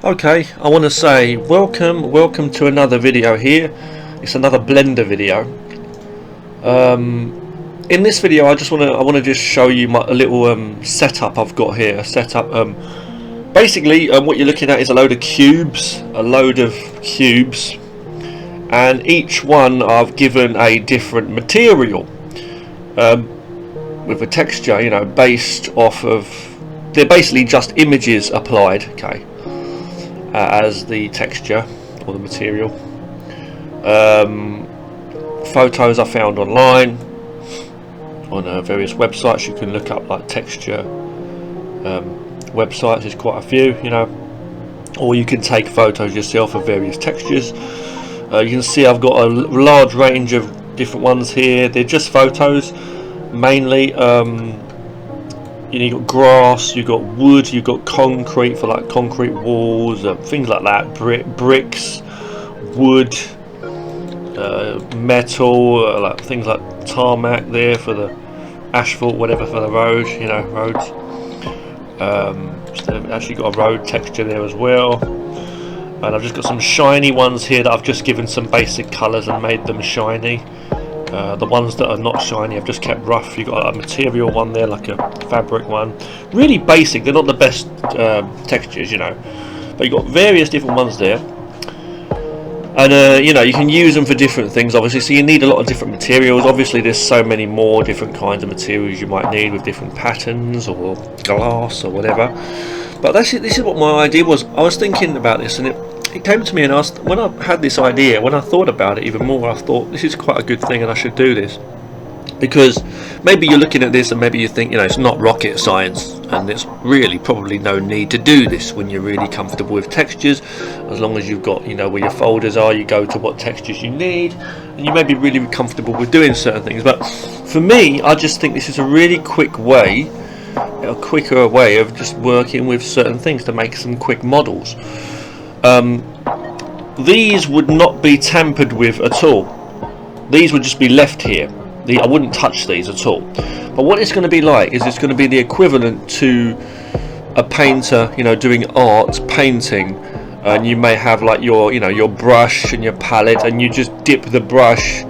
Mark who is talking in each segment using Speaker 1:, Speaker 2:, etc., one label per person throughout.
Speaker 1: Okay, I want to say welcome to another video here. It's another Blender video. In this video, I want to just show you a little setup I've got here. A setup. Basically, what you're looking at is a load of cubes, and each one I've given a different material with a texture, based off of. They're basically just images applied. Okay. As the texture or the material. Photos I found online on various websites. You can look up like texture websites. There's quite a few, or you can take photos yourself of various textures. You can see I've got a large range of different ones here. They're just photos mainly. You've got grass, you've got wood, you've got concrete for like concrete walls, things like that, bricks, wood, metal, like things like tarmac there for the asphalt, whatever, for the road, roads. So they've actually got a road texture there as well. And I've just got some shiny ones here that I've just given some basic colours and made them shiny. The ones that are not shiny I've just kept rough. You've got a material one there, like a fabric one. Really basic, they're not the best textures, but you've got various different ones there. And you can use them for different things, obviously, so you need a lot of different materials. Obviously there's so many more different kinds of materials you might need with different patterns or glass or whatever. But this is what my idea was. I was thinking about this, and it came to me, and when I had this idea, when I thought about it even more, I thought this is quite a good thing and I should do this. Because maybe you're looking at this and maybe you think, it's not rocket science and there's really probably no need to do this when you're really comfortable with textures. As long as you've got, where your folders are, you go to what textures you need, and you may be really comfortable with doing certain things. But for me, I just think this is a really quicker way of just working with certain things to make some quick models. These would not be tampered with at all. These would just be left here. I wouldn't touch these at all. But what it's going to be like is it's going to be the equivalent to a painter, doing art, painting, and you may have like your brush and your palette, and you just dip the brush.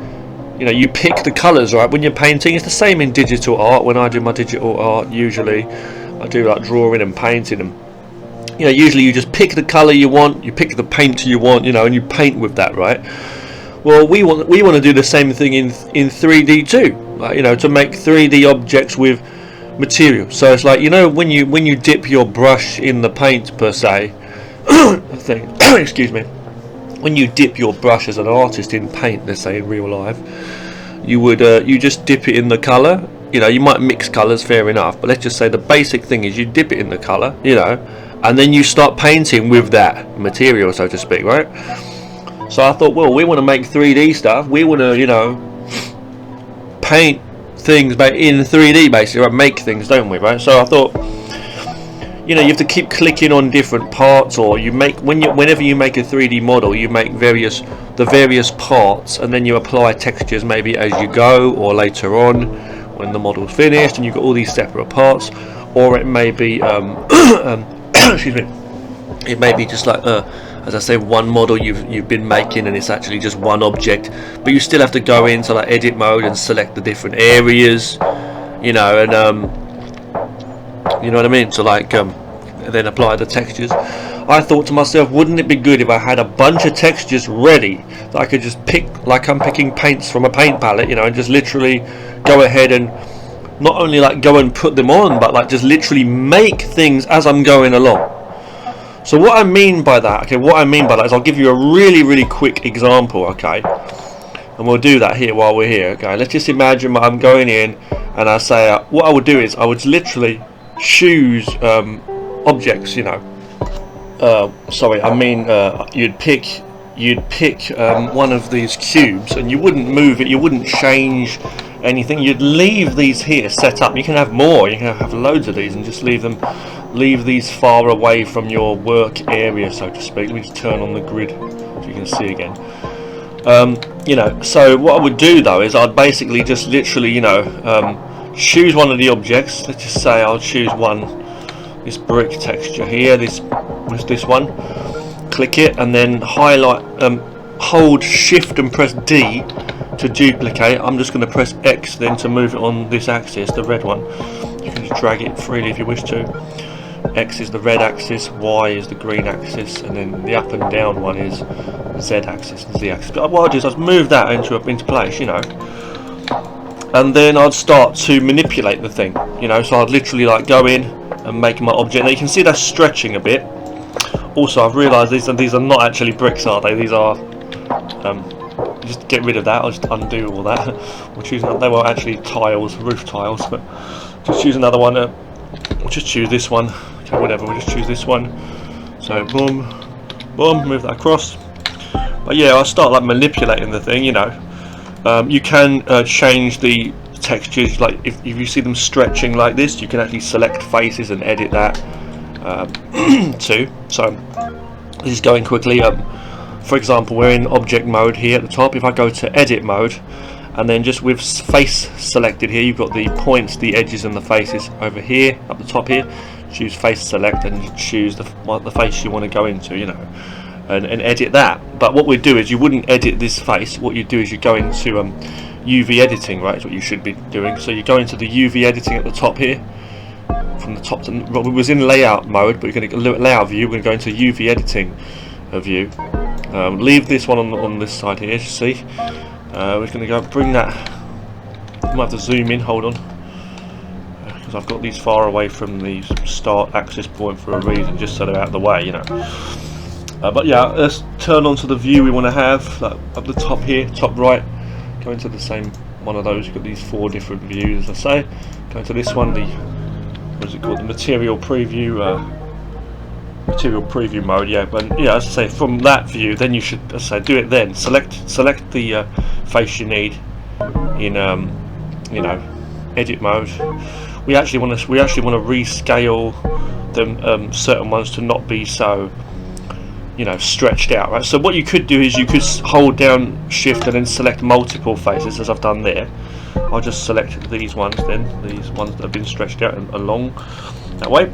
Speaker 1: You pick the colours, right? When you're painting, it's the same in digital art. When I do my digital art, usually I do like drawing and painting, and usually you just pick the colour you want, you pick the paint you want, and you paint with that, right? Well, we want to do the same thing in 3D too, like, to make 3D objects with material. So it's like, when you dip your brush in the paint per se, excuse me, when you dip your brush as an artist in paint, let's say in real life, you would you just dip it in the colour. You might mix colours, fair enough, but let's just say the basic thing is you dip it in the colour, and then you start painting with that material, so to speak, right? So I thought, well, we want to make 3D stuff. We want to, paint things in 3D, basically, right? Make things, don't we, right? So I thought, you have to keep clicking on different parts, or whenever you make a 3D model, you make the various parts, and then you apply textures maybe as you go, or later on when the model's finished, and you've got all these separate parts. Or it may be, excuse me, it may be just like as I say, one model you've been making, and it's actually just one object, but you still have to go into like edit mode and select the different areas, and you know what I mean, so like then apply the textures. I thought to myself, wouldn't it be good if I had a bunch of textures ready that I could just pick, like I'm picking paints from a paint palette, and just literally go ahead and not only like go and put them on, but like just literally make things as I'm going along. So what I mean by that, is I'll give you a really quick example, okay? And we'll do that here while we're here, okay? Let's just imagine I'm going in, and I say, what I would do is I would literally choose objects, you'd pick one of these cubes, and you wouldn't move it, you wouldn't change anything, you'd leave these here set up. You can have more, you can have loads of these, and just leave these far away from your work area, so to speak. Let me just turn on the grid so you can see again. So what I would do though is I'd basically just literally choose one of the objects. Let's just say I'll choose this brick texture here, this With this one, click it and then highlight, hold shift and press D to duplicate. I'm just going to press X then to move it on this axis, the red one. You can just drag it freely if you wish to. X is the red axis, Y is the green axis, and then the up and down one is the Z axis and Z axis. But what I'll do is I'll move that into place, you know, and then I'd start to manipulate the thing, you know. So I'd literally like go in and make my object. Now you can see that's stretching a bit. Also, I've realised these are not actually bricks, are they? These are just get rid of that. I'll just undo all that. We'll choose another. They were actually tiles, roof tiles, but just choose another one. We'll just choose this one. Okay, whatever. We'll just choose this one. So boom, boom, move that across. But yeah, I'll start like manipulating the thing. You know, you can change the textures. Like if you see them stretching like this, you can actually select faces and edit that too. So this is going quickly. For example, we're in object mode here at the top. If I go to edit mode, and then just with face selected here, you've got the points, the edges and the faces over here up the top here. Choose face select and choose the face you want to go into, you know, and edit that. But what we do is you wouldn't edit this face. What you do is you go into UV editing, right? Is what you should be doing. So you go into the UV editing at the top here. From the top to, well, we was in layout mode, but we're going to layout view. We're going to go into UV editing view. Leave this one on this side here. You see, we're going to go bring that. I might have to zoom in. Hold on, because I've got these far away from the start axis point for a reason, just so they're out of the way, you know. But yeah, let's turn on to the view we want to have, like up the top here, top right. Go into the same one of those. You've got these 4 different views, as I say. Go into this one, the what is it called? The material preview mode. Yeah, but yeah, as I say, from that view, then you should, as I say, do it. Then select the face you need in you know, edit mode. We actually want to rescale them, certain ones to not be so, you know, stretched out, right? So what you could do is you could hold down shift and then select multiple faces, as I've done there. I'll just select these ones then, these ones that have been stretched out and along that way.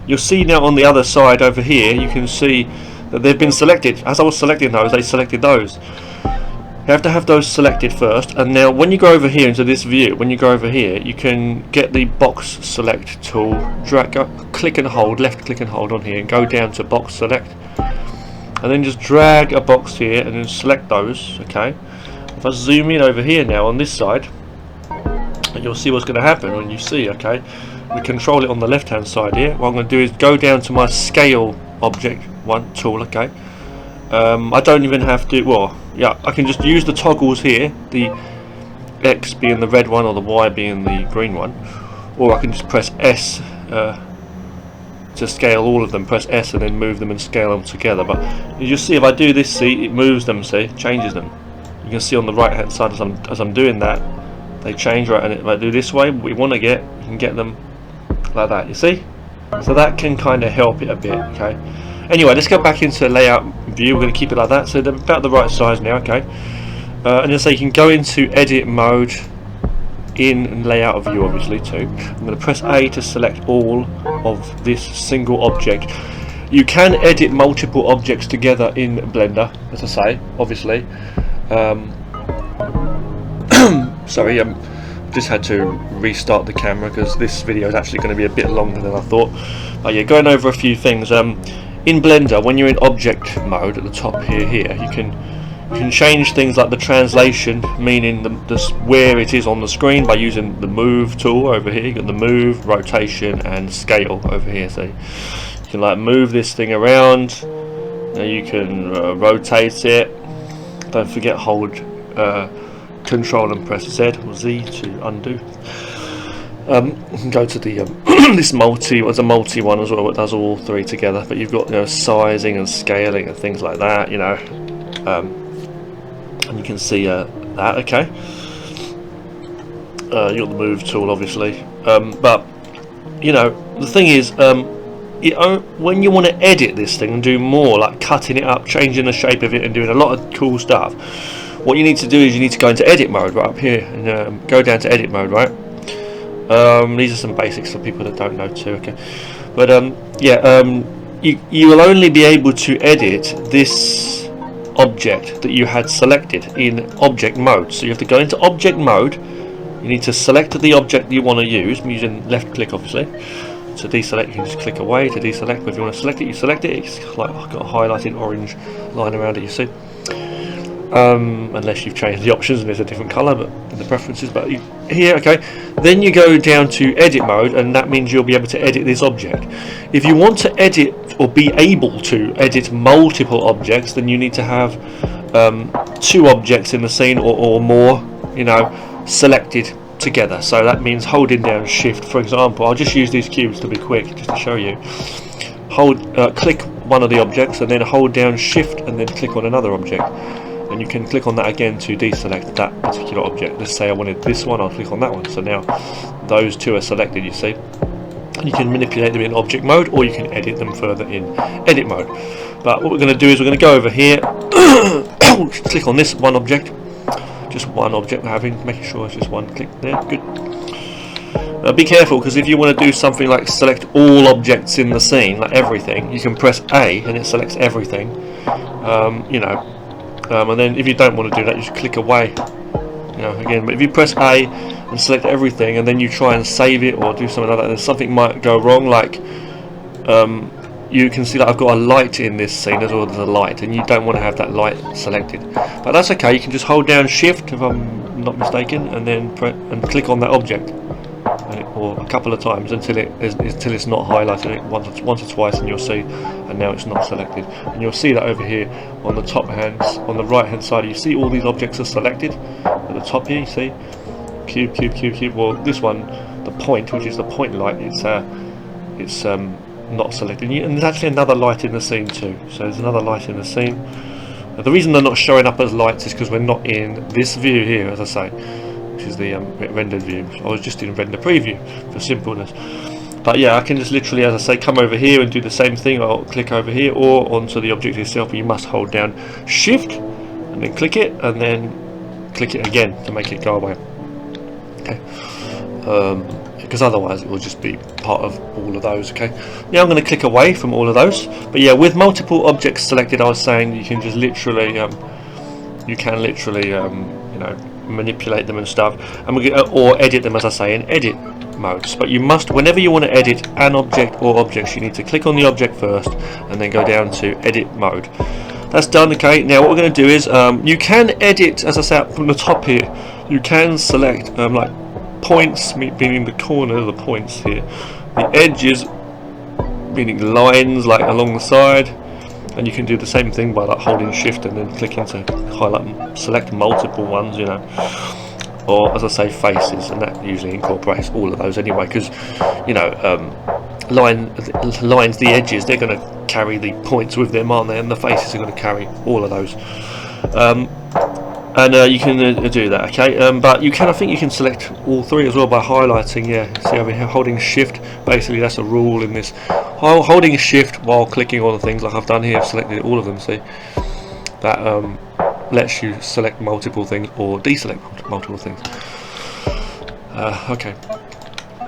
Speaker 1: You'll see now on the other side over here, you can see that they've been selected. As I was selecting those, they selected those. You have to have those selected first, and now when you go over here into this view, when you go over here, you can get the box select tool, click and hold, left click and hold on here, and go down to box select, and then just drag a box here and then select those. Okay, if I zoom in over here now on this side, and you'll see what's going to happen when you see. Okay, we control it on the left hand side here. What I'm going to do is go down to my scale object one tool. Okay, I don't even have to, well, yeah, I can just use the toggles here, the X being the red one or the Y being the green one, or I can just press S to scale all of them. Press S and then move them and scale them together. But you just see, if I do this, see, it moves them, see, changes them. You can see on the right hand side as I'm doing that, they change, right? And if I do this way, we want to get, you can get them like that, you see? So that can kind of help it a bit. Okay, anyway, let's go back into layout view. We're going to keep it like that, so they're about the right size now. Okay, and just so you can go into edit mode in layout view, obviously too. I'm going to press A to select all of this single object. You can edit multiple objects together in Blender, as I say, obviously. Sorry, just had to restart the camera because this video is actually going to be a bit longer than I thought. But yeah, going over a few things. In Blender, when you're in object mode at the top here, you can change things like the translation, meaning where it is on the screen, by using the move tool over here. You got the move, rotation, and scale over here. So you can like move this thing around. Now you can rotate it. Don't forget, hold Control and press Z or Z to undo. You can go to the this multi, was a multi one as well, it does all 3 together, but you've got, you know, sizing and scaling and things like that, you know, and you can see that. Okay, you got the move tool, obviously, but you know, the thing is, when you want to edit this thing and do more, like cutting it up, changing the shape of it and doing a lot of cool stuff, what you need to do is you need to go into edit mode right up here and go down to edit mode, right? These are some basics for people that don't know too. Okay, but yeah, you will only be able to edit this object that you had selected in object mode. So you have to go into object mode. You need to select the object you want to use. I'm using left click obviously. To deselect, you can just click away to deselect. But if you want to select it, you select it. It's like I've got a highlighted orange line around it, you see. Unless you've changed the options and there's a different colour, but in the preferences. But here, okay. Then you go down to edit mode, and that means you'll be able to edit this object. If you want to edit or be able to edit multiple objects, then you need to have 2 objects in the scene or more, you know, selected together. So that means holding down shift. For example, I'll just use these cubes to be quick, just to show you. Click one of the objects and then hold down shift and then click on another object, and you can click on that again to deselect that particular object. Let's say I wanted this one, I'll click on that one. So now those 2 are selected, you see. You can manipulate them in object mode, or you can edit them further in edit mode. But what we're going to do is we're going to go over here, click on this one object, just one object we're having, making sure it's just one click there. Good. Be careful, because if you want to do something like select all objects in the scene, like everything, you can press A and it selects everything. You know, and then if you don't want to do that, you just click away. You know, again, but if you press A and select everything, and then you try and save it or do something like that, then something might go wrong. Like you can see that I've got a light in this scene as well as a light, and you don't want to have that light selected. But that's okay. You can just hold down shift, if I'm not mistaken, and then click on that object, or a couple of times until it's not highlighted. Once or twice, and you'll see, and now it's not selected. And you'll see that over here on the on the right hand side, you see all these objects are selected at the top here. You see cube, cube, cube, cube. Well, this one, the point, which is the point light, it's not selected, and there's actually another light in the scene too. So there's another light in the scene. The reason they're not showing up as lights is because we're not in this view here, as I say, which is the rendered view. I was just in render preview for simpleness. But yeah, I can just literally, as I say, come over here and do the same thing. I'll click over here or onto the object itself, but you must hold down shift and then click it, and then click it again to make it go away. Okay. Because otherwise it will just be part of all of those. Okay, now I'm going to click away from all of those. But yeah, with multiple objects selected, I was saying you can just literally you know, manipulate them and stuff, and or edit them, as I say, in edit modes. But you must, whenever you want to edit an object or objects, you need to click on the object first and then go down to edit mode. That's done. Okay, now what we're going to do is you can edit, as I said, from the top here. You can select like points, meaning the corner of the points here, the edges, meaning lines like along the side, and you can do the same thing by like holding shift and then clicking to highlight, select multiple ones, you know, or as I say, faces, and that usually incorporates all of those anyway, because you know, lines, the edges, they're going to carry the points with them, aren't they, and the faces are going to carry all of those. And you can do that, okay. But you can, I think you can select all 3 as well by highlighting. Yeah, see over here, holding shift. Basically, that's a rule in this. Holding shift while clicking on the things, like I've done here, I've selected all of them. See, that lets you select multiple things or deselect multiple things. Okay.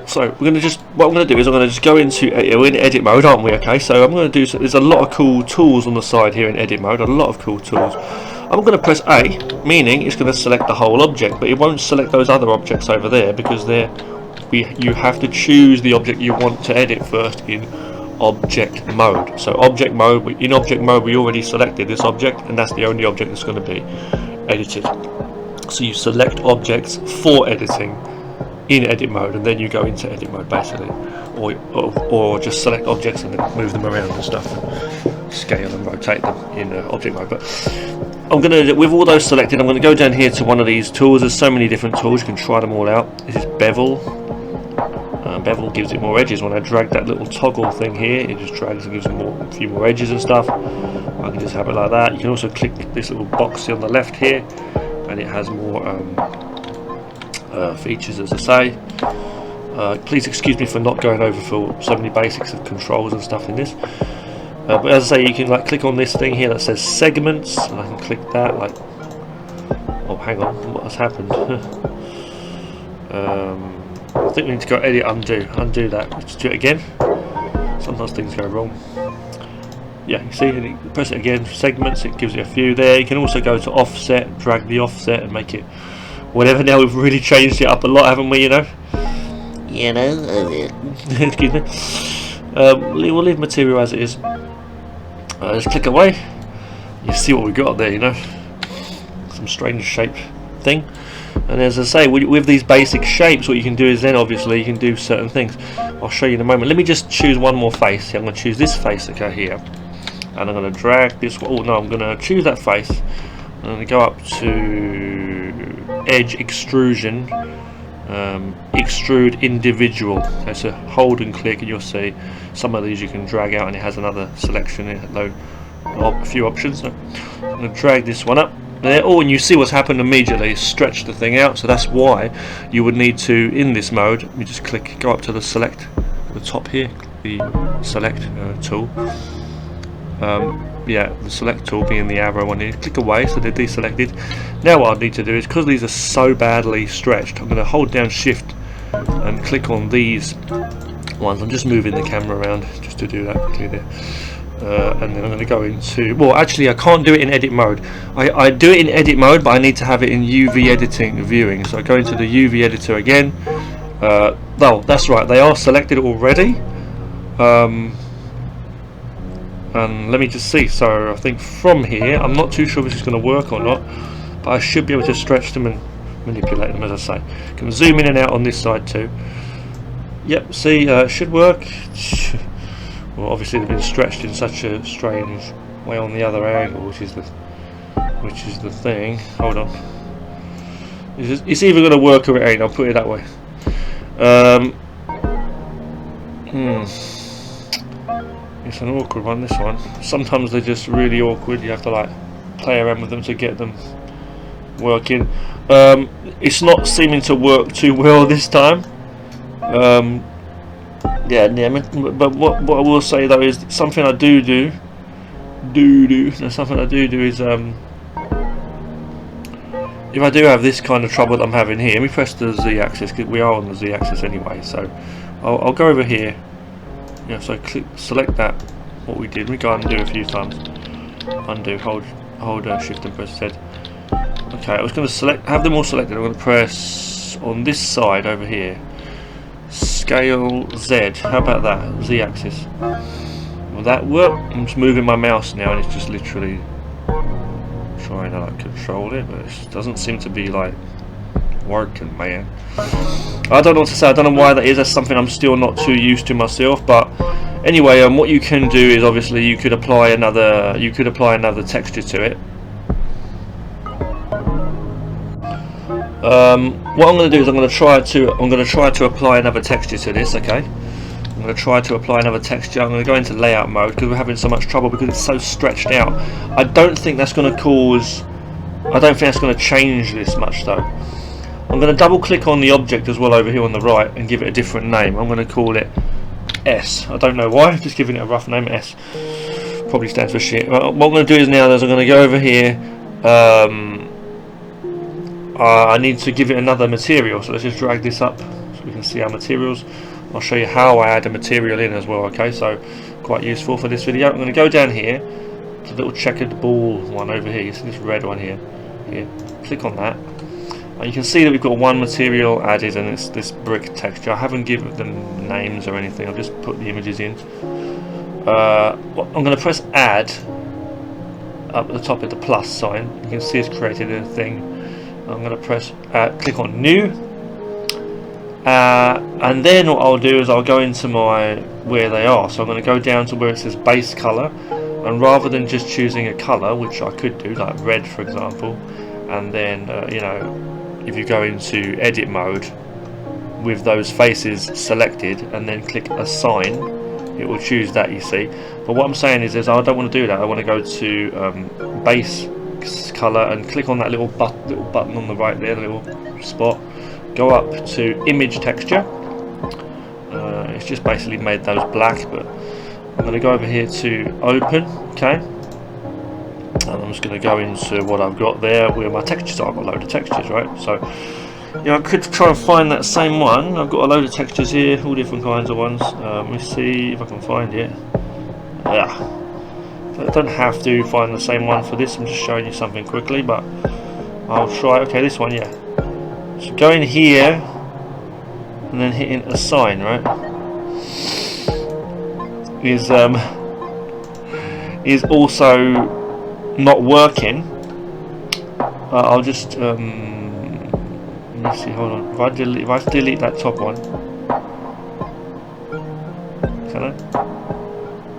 Speaker 1: So we're going to what I'm going to do is I'm going to just go into we're in edit mode, aren't we? Okay. So I'm going to do. There's a lot of cool tools on the side here in edit mode. A lot of cool tools. I'm going to press A, meaning it's going to select the whole object, but it won't select those other objects over there because you have to choose the object you want to edit first in object mode. So object mode, in object mode we already selected this object, and that's the only object that's going to be edited. So you select objects for editing in edit mode, and then you go into edit mode basically, or just select objects and then move them around and stuff, and scale and rotate them in object mode. But I'm going to, with all those selected, I'm going to go down here to one of these tools. There's so many different tools, you can try them all out. This is bevel. Bevel gives it more edges. When I drag that little toggle thing here, it just drags and gives it a few more edges and stuff. I can just have it like that. You can also click this little box on the left here, and it has more features, as I say. Please excuse me for not going over for so many basics of controls and stuff in this. But as I say, you can like click on this thing here that says segments, and I can click that. Like, oh, hang on, what has happened? I think we need to go edit, undo that. Let's do it again. Sometimes things go wrong. yeah, you see, and you press it again, segments, it gives you a few there. You can also go to offset, drag the offset and make it whatever. Now we've really changed it up a lot, haven't we, you know? Excuse me. We'll leave material as it is. Just click away. You see what we got there, you know? Some strange shape thing. And as I say, with these basic shapes, what you can do is then obviously you can do certain things. I'll show you in a moment. Let me just choose one more face. I'm going to choose this face, okay, here. And I'm going to drag this. Oh no, I'm going to choose that face. I'm going to go up to Edge Extrusion, Extrude Individual. Okay, so hold and click, and you'll see some of these you can drag out, and it has another selection in it, a few options. So I'm going to drag this one up there. Oh, and you see what's happened immediately. Stretch the thing out. So that's why you would need to, in this mode, you just click, go up to the select at the top here, the select tool. Yeah, the select tool being the arrow on here. Click away, so they're deselected. Now what I need to do is, because these are so badly stretched, I'm going to hold down shift and click on these ones. I'm just moving the camera around just to do that quickly there. And then I'm going to go into, well actually I can't do it in edit mode. I do it in edit mode, but I need to have it in UV editing viewing. So I go into the UV editor again. Oh, that's right, they are selected already. And let me just see. So I think from here, I'm not too sure if this is going to work or not, but I should be able to stretch them and manipulate them, as I say. Can zoom in and out on this side too. Yep, see, it should work. Well, obviously they've been stretched in such a strange way on the other angle, which is the thing. Hold on. It's either going to work or it ain't. I'll put it that way. It's an awkward one, this one. Sometimes they're just really awkward. You have to like play around with them to get them working. It's not seeming to work too well this time. Yeah, but what I will say though is something I do. Something I do is if I do have this kind of trouble that I'm having here, let me press the Z-axis, because we are on the Z-axis anyway. So I'll go over here. Yeah, so select that. What we did, we go undo a few times. Undo, hold shift and press Z. Okay, I was going to have them all selected. I'm going to press on this side over here. Scale Z. How about that? Z-axis. Will that work? I'm just moving my mouse now, and it's just literally trying to like control it, but it doesn't seem to be like working, man. I don't know what to say. I don't know why that is. That's something I'm still not too used to myself. But anyway, what you can do is obviously you could apply another texture to it. What I'm going to do is I'm going to try to apply another texture to this. Okay, I'm going to try to apply another texture. I'm going to go into layout mode because we're having so much trouble because it's so stretched out. I don't think that's going to change this much though. I'm going to double click on the object as well over here on the right and give it a different name. I'm going to call it S. I don't know why, just giving it a rough name. S probably stands for shit. What I'm going to do is now is I'm going to go over here. I need to give it another material, so let's just drag this up so we can see our materials. I'll show you how I add a material in as well. Okay, so quite useful for this video. I'm going to go down here to the little checkered ball one over here. You see this red one here. Click on that. And you can see that we've got one material added, and it's this brick texture. I haven't given them names or anything. I've just put the images in. I'm going to press add up at the top of the plus sign. You can see it's created a thing. I'm going to press click on new, and then what I'll do is I'll go into where they are. So I'm going to go down to where it says base color, and rather than just choosing a color, which I could do like red for example, and then you know, if you go into edit mode with those faces selected and then click assign, it will choose that, you see. But what I'm saying is I don't want to do that. I want to go to base color and click on that little button on the right there, the little spot. Go up to image texture. It's just basically made those black, but I'm going to go over here to open. Okay, and I'm just going to go into what I've got there where my textures are. I've got a load of textures, right? So yeah, I could try and find that same one. I've got a load of textures here, all different kinds of ones. Let me see if I can find it. Yeah, I don't have to find the same one for this, I'm just showing you something quickly, but I'll try. Okay, this one, yeah. So go in here and then hitting assign, right? Is also not working. I'll just let me see, hold on. If I delete that top one, can I?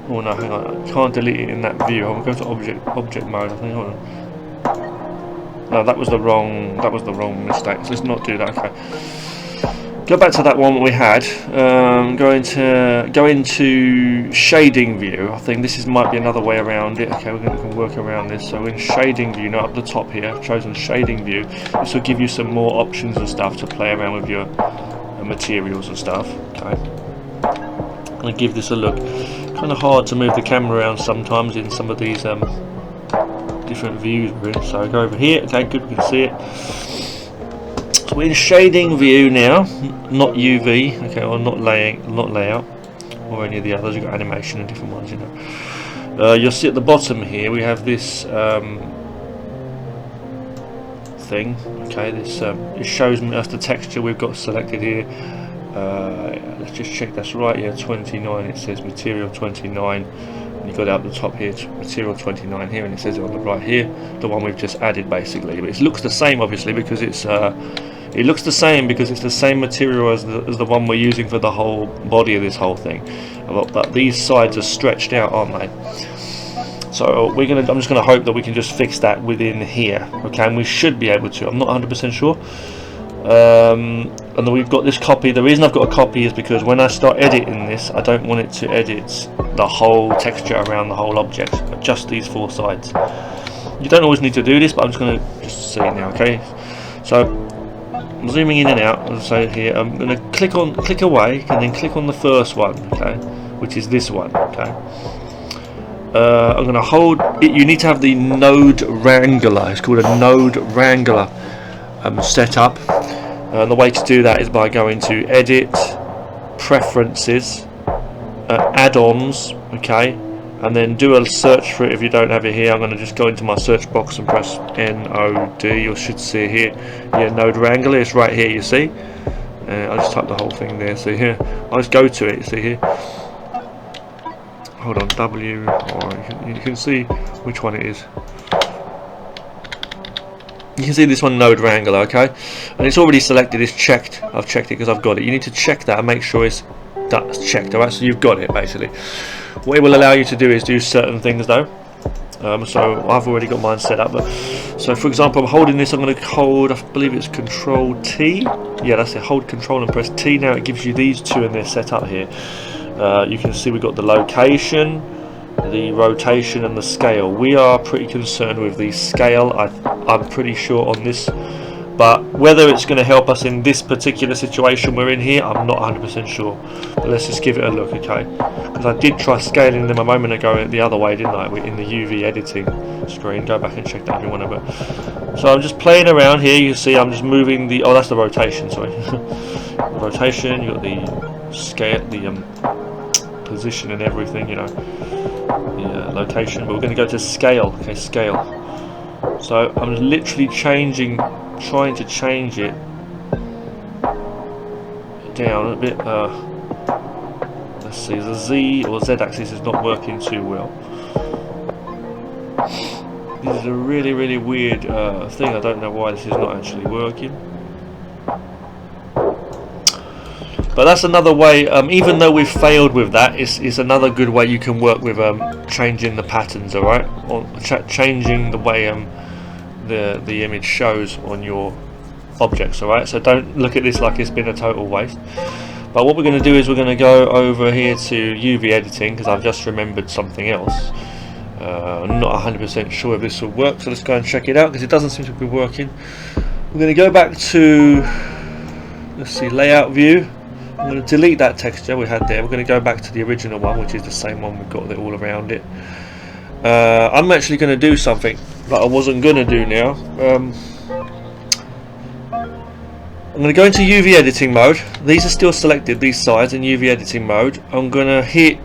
Speaker 1: Oh no, hang on, I can't delete it in that view. I'll go to object mode, I think. Hold on. No, that was the wrong mistake. So let's not do that. Okay. Go back to that one we had. Go into shading view. I think this might be another way around it. Okay, we can work around this. So in shading view, now up the top here, I've chosen shading view. This will give you some more options and stuff to play around with your materials and stuff. Okay. I'm gonna give this a look. Kind of hard to move the camera around sometimes in some of these different views we're in. So I go over here. Okay, good, we can see it. So we're in shading view now, not UV, okay, or not layout, or any of the others. You've got animation and different ones, you know. You'll see at the bottom here we have this thing. Okay, this it shows us the texture we've got selected here. Let's just check that's right. Yeah, 29. It says material 29. And you've got it up the top here, material 29 here, and it says it on the right here, the one we've just added basically. But it looks the same obviously because it's the same material as the one we're using for the whole body of this whole thing. But these sides are stretched out, aren't they? So I'm just gonna hope that we can just fix that within here. Okay, and we should be able to. I'm not 100% sure. And then we've got this copy. The reason I've got a copy is because when I start editing this, I don't want it to edit the whole texture around the whole object, but just these four sides. You don't always need to do this, but I'm just going to see now. Okay, so I'm zooming in and out. As I say here, I'm going to click away, and then click on the first one. Okay, which is this one. Okay, I'm going to hold it. You need to have the node wrangler. It's called a node wrangler set up. And the way to do that is by going to Edit, Preferences, Add-ons, okay, and then do a search for it. If you don't have it here, I'm going to just go into my search box and press NOD. You should see it here. Yeah, Node Wrangler. It's right here. You see. I'll just type the whole thing there. See here. I'll just go to it. See here. Hold on. W. Oh, you can see which one it is. You can see this one, Node Wrangler, okay, and it's already selected. It's checked. I've checked it because I've got it. You need to check that and make sure that's checked. All right, so you've got it basically. What it will allow you to do is do certain things though. So I've already got mine set up. But so for example, I'm holding this. I'm going to hold. I believe it's Control T. Yeah, that's it. Hold Control and press T. Now it gives you these two, and they're set up here. You can see we've got the location, the rotation and the scale. We are pretty concerned with the scale, I'm pretty sure on this, but whether it's going to help us in this particular situation we're in here, I'm not 100% sure. But let's just give it a look, okay, because I did try scaling them a moment ago the other way, didn't I, in the UV editing screen. Go back and check that if you want to. So I'm just playing around here. You see I'm just moving the, oh, that's the rotation, sorry. The rotation, you've got the scale, the position and everything, you know, the location. But we're going to go to scale. Okay, scale. So I'm literally trying to change it down a bit. Let's see, the Z or Z axis is not working too well. This is a really weird thing. I don't know why this is not actually working. But that's another way, even though we've failed with that, it's another good way you can work with changing the patterns, alright? Or changing the way the image shows on your objects, alright? So don't look at this like it's been a total waste. But what we're going to do is we're going to go over here to UV editing, because I've just remembered something else. I'm not 100% sure if this will work, so let's go and check it out, because it doesn't seem to be working. We're going to go back to, let's see, layout view. I'm going to delete that texture we had there. We're going to go back to the original one, which is the same one we've got there all around it. I'm actually going to do something that I wasn't going to do now. I'm going to go into UV editing mode. These are still selected, these sides in UV editing mode. I'm going to hit,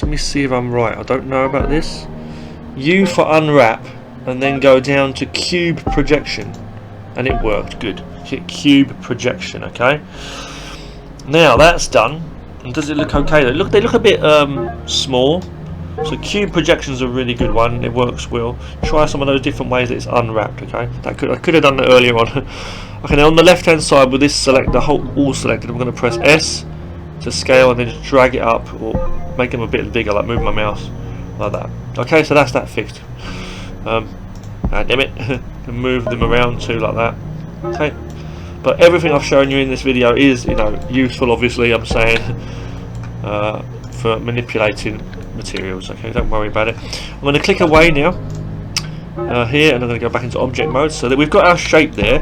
Speaker 1: let me see if I'm right. I don't know about this. U for unwrap, and then go down to cube projection, and it worked. Good. Hit cube projection. Okay. Now that's done. And does it look okay? They look a bit small. So cube projection is a really good one. It works well. Try some of those different ways that it's unwrapped. Okay. I could have done that earlier on. Okay. Now on the left hand side with this select the whole all selected, I'm going to press S to scale and then just drag it up or make them a bit bigger, like move my mouse like that. Okay. So that's that fixed. Damn it. Move them around too like that. Okay. But everything I've shown you in this video is, useful. Obviously, I'm saying for manipulating materials. Okay, don't worry about it. I'm going to click away now here, and I'm going to go back into object mode so that we've got our shape there.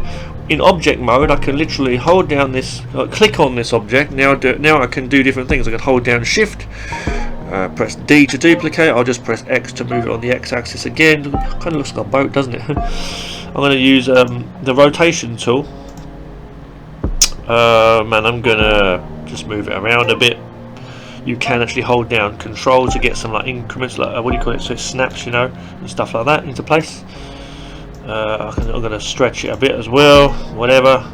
Speaker 1: In object mode, I can literally hold down this, click on this object. Now I can do different things. I can hold down Shift, press D to duplicate. I'll just press X to move it on the X-axis again. Kind of looks like a boat, doesn't it? I'm going to use the rotation tool. And I'm gonna just move it around a bit. You can actually hold down Control to get some like increments, like what do you call it, so it snaps, and stuff like that into place. I'm gonna stretch it a bit as well, whatever.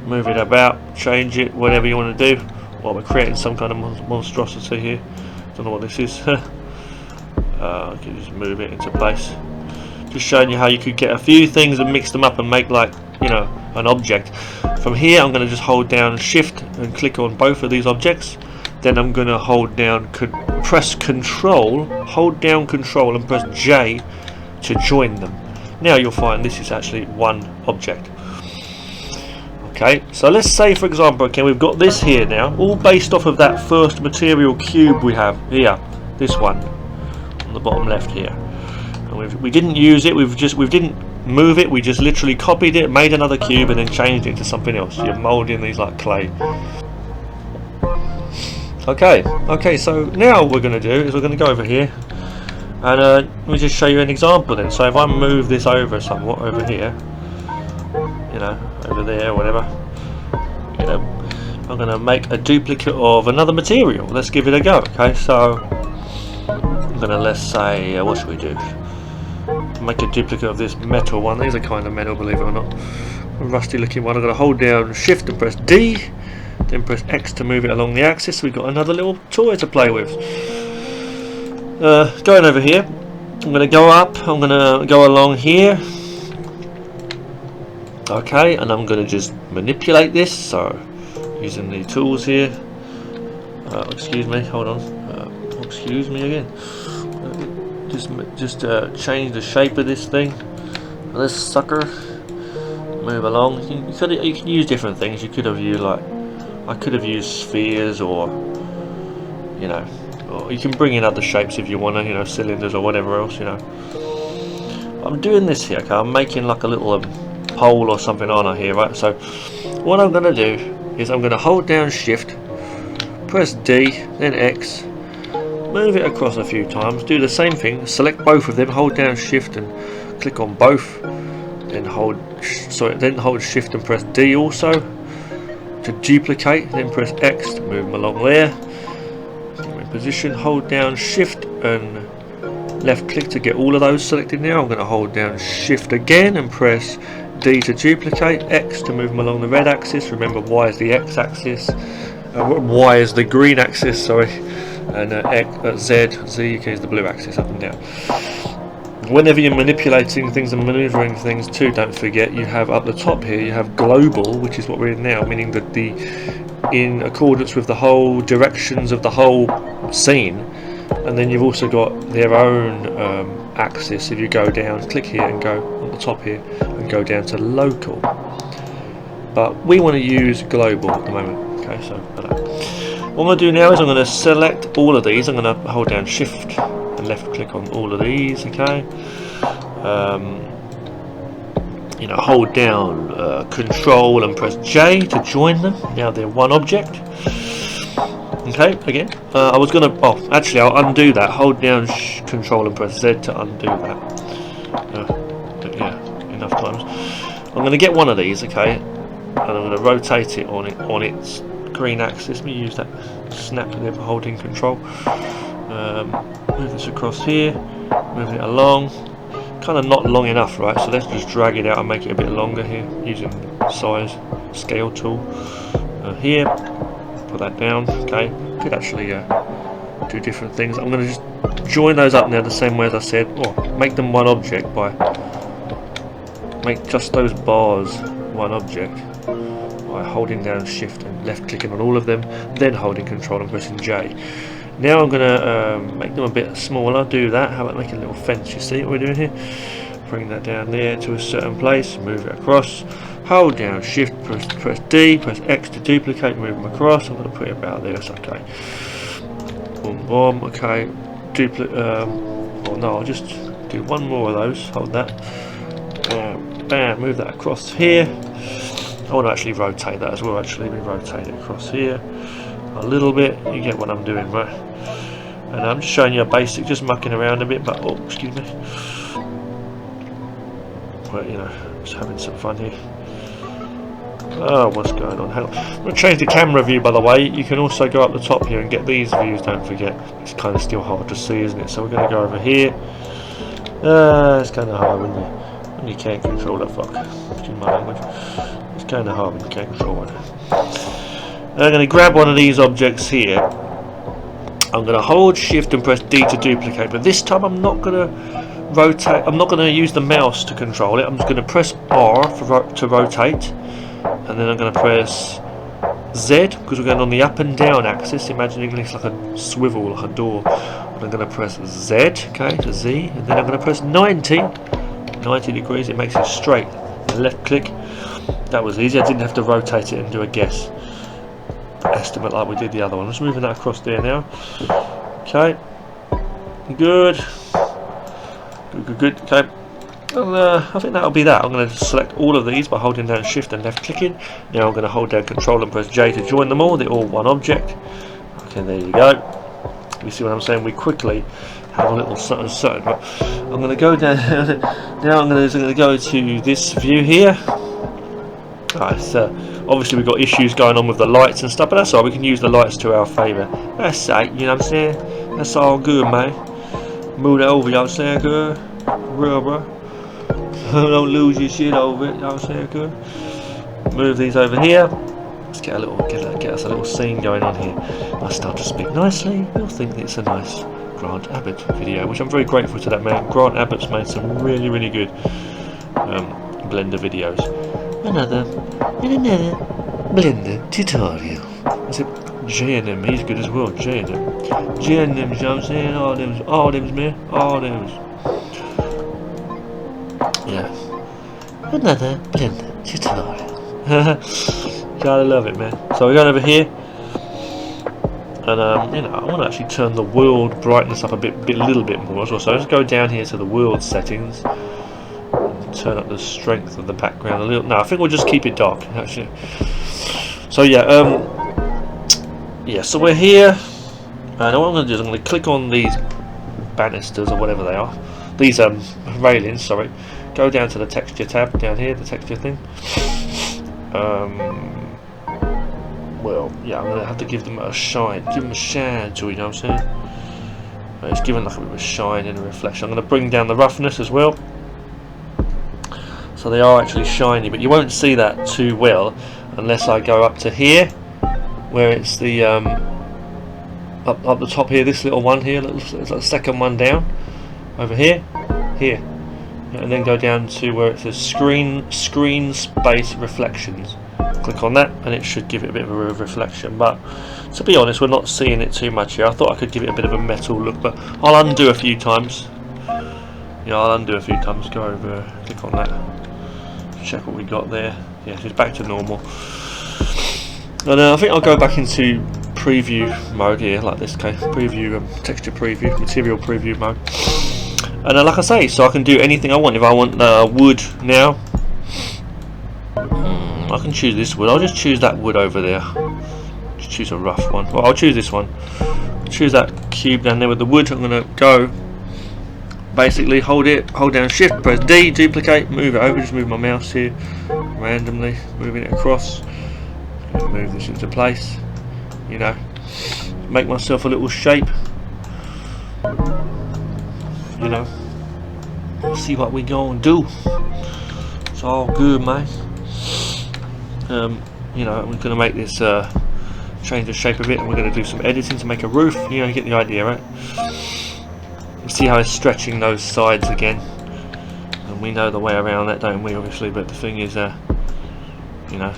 Speaker 1: Move it about, change it, whatever you want to do. Well, we're creating some kind of monstrosity here. Don't know what this is. I can just move it into place. Just showing you how you could get a few things and mix them up and make like, an object. From here I'm going to just hold down Shift and click on both of these objects. Then I'm going to hold down, press Control, hold down Control and press J to join them. Now you'll find this is actually one object. Okay, so let's say for example, okay, we've got this here now, all based off of that first material cube we have here, this one on the bottom left here. And we didn't use it, we didn't move it, we just literally copied it, made another cube and then changed it into something else. You're moulding these like clay. Okay, so now what we're going to do is we're going to go over here and let me just show you an example then. So if I move this over somewhat over here, over there, whatever, I'm going to make a duplicate of another material. Let's give it a go. Okay, so I'm going to, let's say, what should we do? Make a duplicate of this metal one. These are kind of metal, believe it or not. A rusty looking one. I'm going to hold down Shift and press D, then press X to move it along the axis. So we've got another little toy to play with. Going over here, I'm going to go up, I'm going to go along here. Okay, and I'm going to just manipulate this. So using the tools here. Excuse me, hold on. Excuse me again. Just change the shape of this thing. This sucker. Move along. You can use different things. You could have used I could have used spheres, or or you can bring in other shapes if you want to, cylinders or whatever else, I'm doing this here. Okay, I'm making like a little pole or something on here, right? So what I'm going to do is I'm going to hold down Shift, press D, then X. Move it across a few times, do the same thing, select both of them, hold down Shift and click on both, then hold Shift and press D also to duplicate, then press X to move them along there. In position, hold down Shift and left click to get all of those selected. Now I'm going to hold down Shift again and press D to duplicate, X to move them along the red axis. Remember, Y is the X axis, Y is the green axis, sorry. And Z is the blue axis, up and down. Whenever you're manipulating things and maneuvering things too, don't forget you have up the top here, you have global, which is what we're in now, meaning that in accordance with the whole directions of the whole scene. And then you've also got their own axis. If you go down, click here and go on the top here and go down to local. But we want to use global at the moment. Okay, so what I'm going to do now is I'm going to select all of these. I'm going to hold down Shift and left click on all of these. Okay. Hold down Control and press J to join them. Now they're one object. Okay. Again, I was going to. Oh, actually, I'll undo that. Hold down Control and press Z to undo that. Yeah, enough times. I'm going to get one of these. Okay, and I'm going to rotate it on its green axis. Let me use that snap there for holding Control. Move this across here, moving it along. Kind of not long enough, right? So let's just drag it out and make it a bit longer here using size scale tool. Here, put that down. Okay, could actually do different things. I'm going to just join those up now the same way as I said, or make them one object by make just those bars one object by holding down shift and left clicking on all of them, then holding control and pressing J. Now I'm going to make them a bit smaller. Do that. How about making a little fence? You see what we're doing here? Bring that down there to a certain place, move it across, hold down shift, press D, press X to duplicate, move them across. I'm going to put it about there. It's okay. Boom, boom. Okay. Duplicate. Oh no, I'll just do one more of those. Hold that. Bam. Move that across here. I want to actually rotate that as well. Actually, we rotate it across here a little bit. You get what I'm doing, right? And I'm just showing you a basic, just mucking around a bit. But oh, excuse me. Well, you know, just having some fun here. Oh, what's going on? Hang on. I'm going to change the camera view, by the way. You can also go up the top here and get these views, don't forget. It's kind of still hard to see, isn't it? So we're going to go over here. It's kind of hard when you can't control that fuck. Excuse my language. It's kind of hard when you can't control it. I'm going to grab one of these objects here. I'm going to hold shift and press D to duplicate, but this time I'm not going to rotate. I'm not going to use the mouse to control it. I'm just going to press R to rotate, and then I'm going to press Z because we're going on the up and down axis, imagining it's like a swivel, like a door. And I'm going to press Z, okay, to Z, and then I'm going to press 90 degrees. It makes it straight. Left click. That was easy. I didn't have to rotate it and do a guess estimate like we did the other one. I'm just moving that across there now. Okay, good. Okay, well, I think that'll be that. I'm going to select all of these by holding down shift and left clicking. Now I'm going to hold down control and press J to join them all. They're all one object. Okay, there you go. You see what I'm saying? We quickly have a little something. But I'm going to go down now. I'm going to go to this view here. Right, so obviously we've got issues going on with the lights and stuff, but that's all. We can use the lights to our favour. That's it, you know what I'm saying? That's all good, mate. Move that over, you know what I'm saying, girl? Real, bro. Don't lose your shit over it, you know what I'm saying, girl? Move these over here. Let's get us a little scene going on here. I start to speak nicely. You'll think it's a nice Grant Abbott video, which I'm very grateful to that man. Grant Abbott's made some really, really good Blender videos. Another Blender tutorial. Is it J&M? He's good as well. J&M, you know what I'm saying? All them's man. All them's. Yeah. Another Blender tutorial. Gotta love it, man. So we're going over here, and you know, I want to actually turn the world brightness up a little bit more as well. So let's go down here to the world settings. Turn up the strength of the background a little. No, I think we'll just keep it dark actually. So yeah, so we're here, and what I'm going to do is I'm going to click on these banisters or whatever they are, these railings. Sorry, go down to the texture tab down here, the texture thing. Well, yeah, I'm going to have to give them a shine. Give them a shine to it, you know what I'm saying? It's given like a bit of a shine and a reflection. I'm going to bring down the roughness as well. So they are actually shiny, but you won't see that too well unless I go up to here, where it's the up the top here, this little one here, it's like the second one down, over here, and then go down to where it says screen space reflections. Click on that, and it should give it a bit of a reflection. But to be honest, we're not seeing it too much here. I thought I could give it a bit of a metal look, but I'll undo a few times. Yeah, I'll undo a few times. Go over, click on that. Check what we got there. Yeah, it's back to normal. And I think I'll go back into preview mode here, like this case, preview, texture preview, material preview mode. And like I say, so I can do anything I want. If I want wood now, I can choose this wood. I'll just choose that wood over there. Just choose a rough one. Well, I'll choose this one. Choose that cube down there with the wood. I'm going to go. Basically hold down shift, press D, duplicate, move it over, just move my mouse here randomly, moving it across, move this into place, you know, make myself a little shape, you know, see what we gonna do. It's all good, mate. You know, we're gonna make this change the shape of it, and we're gonna do some editing to make a roof. You know, you get the idea, right? You see how it's stretching those sides again, and we know the way around that, don't we? Obviously, but the thing is, you know,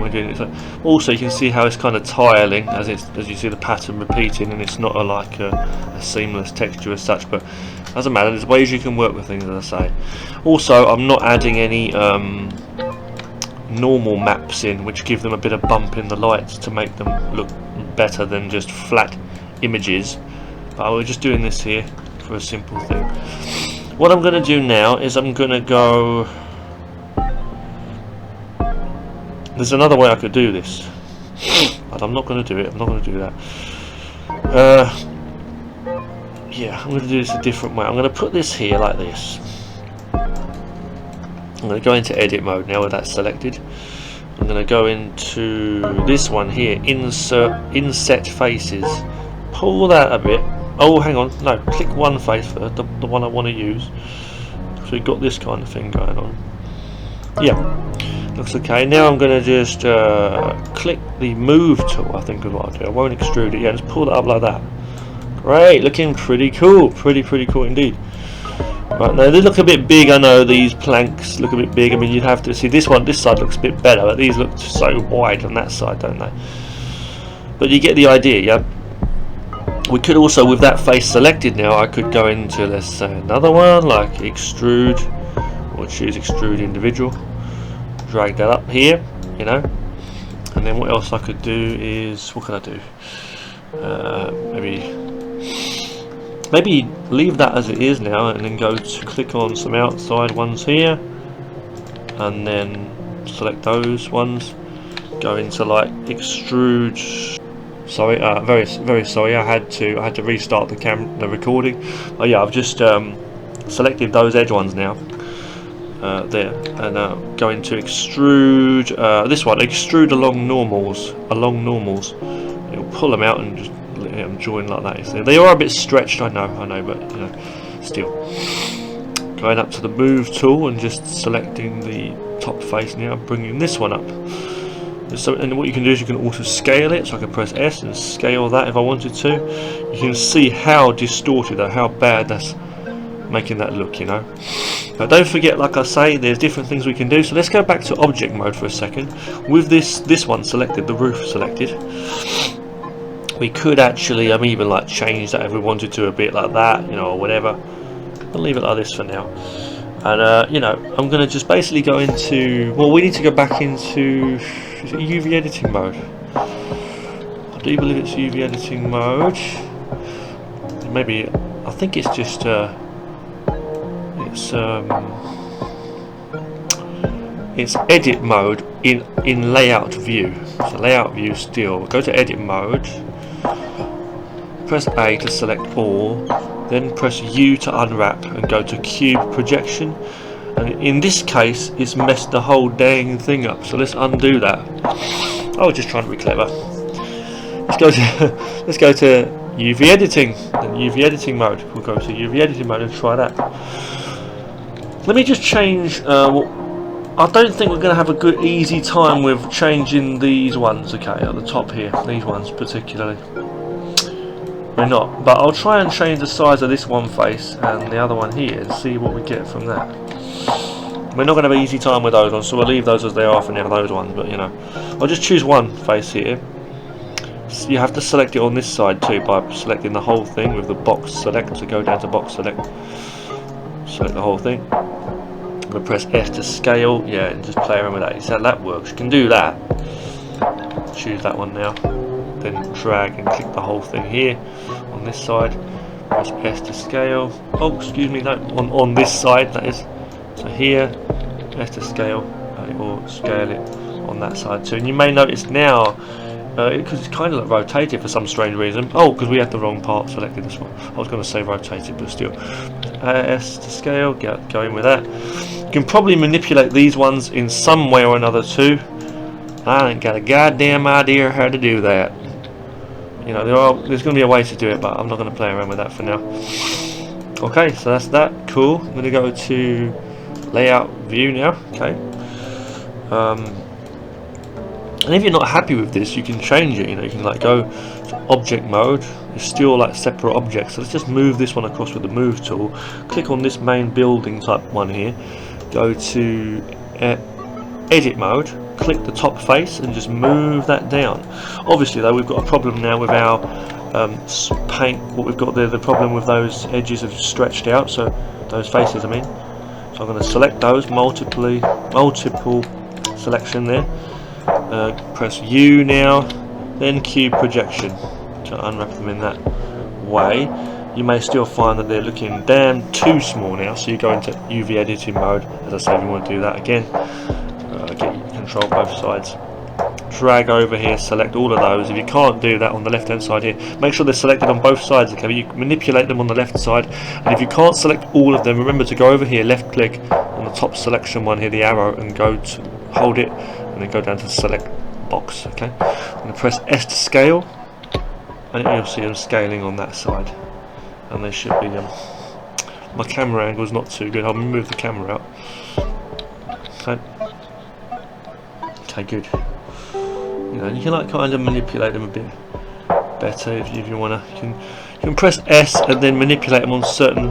Speaker 1: we're doing it. Also, you can see how it's kind of tiling as you see the pattern repeating, and it's not like a seamless texture as such. But doesn't matter. There's ways you can work with things, as I say. Also, I'm not adding any normal maps in, which give them a bit of bump in the lights to make them look better than just flat images. But we're just doing this here for a simple thing. What I'm going to do now is I'm going to go. There's another way I could do this, but I'm not going to do it. I'm not going to do that. Yeah, I'm going to do this a different way. I'm going to put this here like this. I'm going to go into edit mode now with that selected. I'm going to go into this one here, inset faces. Pull that a bit. Oh, hang on. No, click one face first, the one I want to use. So we've got this kind of thing going on. Yeah. Looks okay. Now I'm going to just click the move tool, I think is what I'll do. I won't extrude it yet, just pull it up like that. Great, looking pretty cool. Pretty cool indeed. Right, now they look a bit big, I know these planks look a bit big. I mean, you'd have to see this side looks a bit better, but these look so wide on that side, don't they? But you get the idea, yeah? We could also, with that face selected now, I could go into, let's say, another one, like extrude, or choose extrude individual. Drag that up here, you know, and then what else I could do is, what can I do? Maybe leave that as it is now, and then go to click on some outside ones here, and then select those ones. Go into like extrude. Sorry, very sorry. I had to restart the recording. Oh yeah, I've just selected those edge ones now. There, and go into extrude. This one, extrude along normals. It'll pull them out and just let them join like that. So they are a bit stretched, I know, but you know, still. Going up to the move tool and just selecting the top face now, bringing this one up. So, and what you can do is you can auto scale it. So I can press S and scale that if I wanted to. You can see how distorted or how bad that's making that look, you know. But don't forget, like I say, there's different things we can do. So let's go back to object mode for a second. With this one selected, the roof selected, we could actually even like change that if we wanted to, a bit like that, you know, or whatever. I'll leave it like this for now. And you know, I'm going to just basically go into, well, we need to go back into, is it UV editing mode? I do believe it's UV editing mode. Maybe, I think it's just it's edit mode in layout view. So layout view still. Go to edit mode. Press A to select all. Then press U to unwrap and go to cube projection. And in this case, it's messed the whole dang thing up. So let's undo that. I was just trying to be clever. Let's go to UV editing. Then UV editing mode. We'll go to UV editing mode and try that. Let me just change. I don't think we're going to have a good, easy time with changing these ones. Okay, at the top here, these ones particularly. We're not, but I'll try and change the size of this one face and the other one here and see what we get from that. We're not going to have an easy time with those ones, so we'll leave those as they are for now, those ones, but you know. I'll just choose one face here. So you have to select it on this side too by selecting the whole thing with the box select, so go down to box select. Select the whole thing. I'm going to press S to scale, yeah, and just play around with that. You see how that works. You can do that. Choose that one now. Then drag and click the whole thing here on this side. Press S to scale. Oh, excuse me, no, on this side that is. So here, S to scale, or scale it on that side too. And you may notice now, because it's kind of like rotated for some strange reason. Oh, because we had the wrong part selected as well. I was going to say rotated, but still. S to scale, go in with that. You can probably manipulate these ones in some way or another too. I ain't got a goddamn idea how to do that. you know, there's going to be a way to do it, but I'm not going to play around with that for now. Okay, so that's that. Cool. I'm going to go to layout view now. Okay. And if you're not happy with this, you can change it. You know, you can like go to object mode. It's still like separate objects. So let's just move this one across with the move tool. Click on this main building type one here. Go to edit mode. Click the top face and just move that down. Obviously though, we've got a problem now with our paint. What we've got there, the problem with those edges have stretched out, so those faces I mean. So I'm going to select those multiple selection there. Press U now, then cube projection to unwrap them in that way. You may still find that they're looking damn too small now, so you go into UV editing mode. As I say, if you want to do that again, get control both sides, drag over here, select all of those. If you can't do that on the left hand side here, make sure they're selected on both sides. Okay, you manipulate them on the left side, and if you can't select all of them, remember to go over here, left click on the top selection one here, the arrow, and go to hold it and then go down to select box. Okay, I'm going to press S to scale, and you'll see them scaling on that side, and they should be my camera angle is not too good. I'll move the camera out. Okay, good. You know, you can like kind of manipulate them a bit better if you want to. You can press S and then manipulate them on certain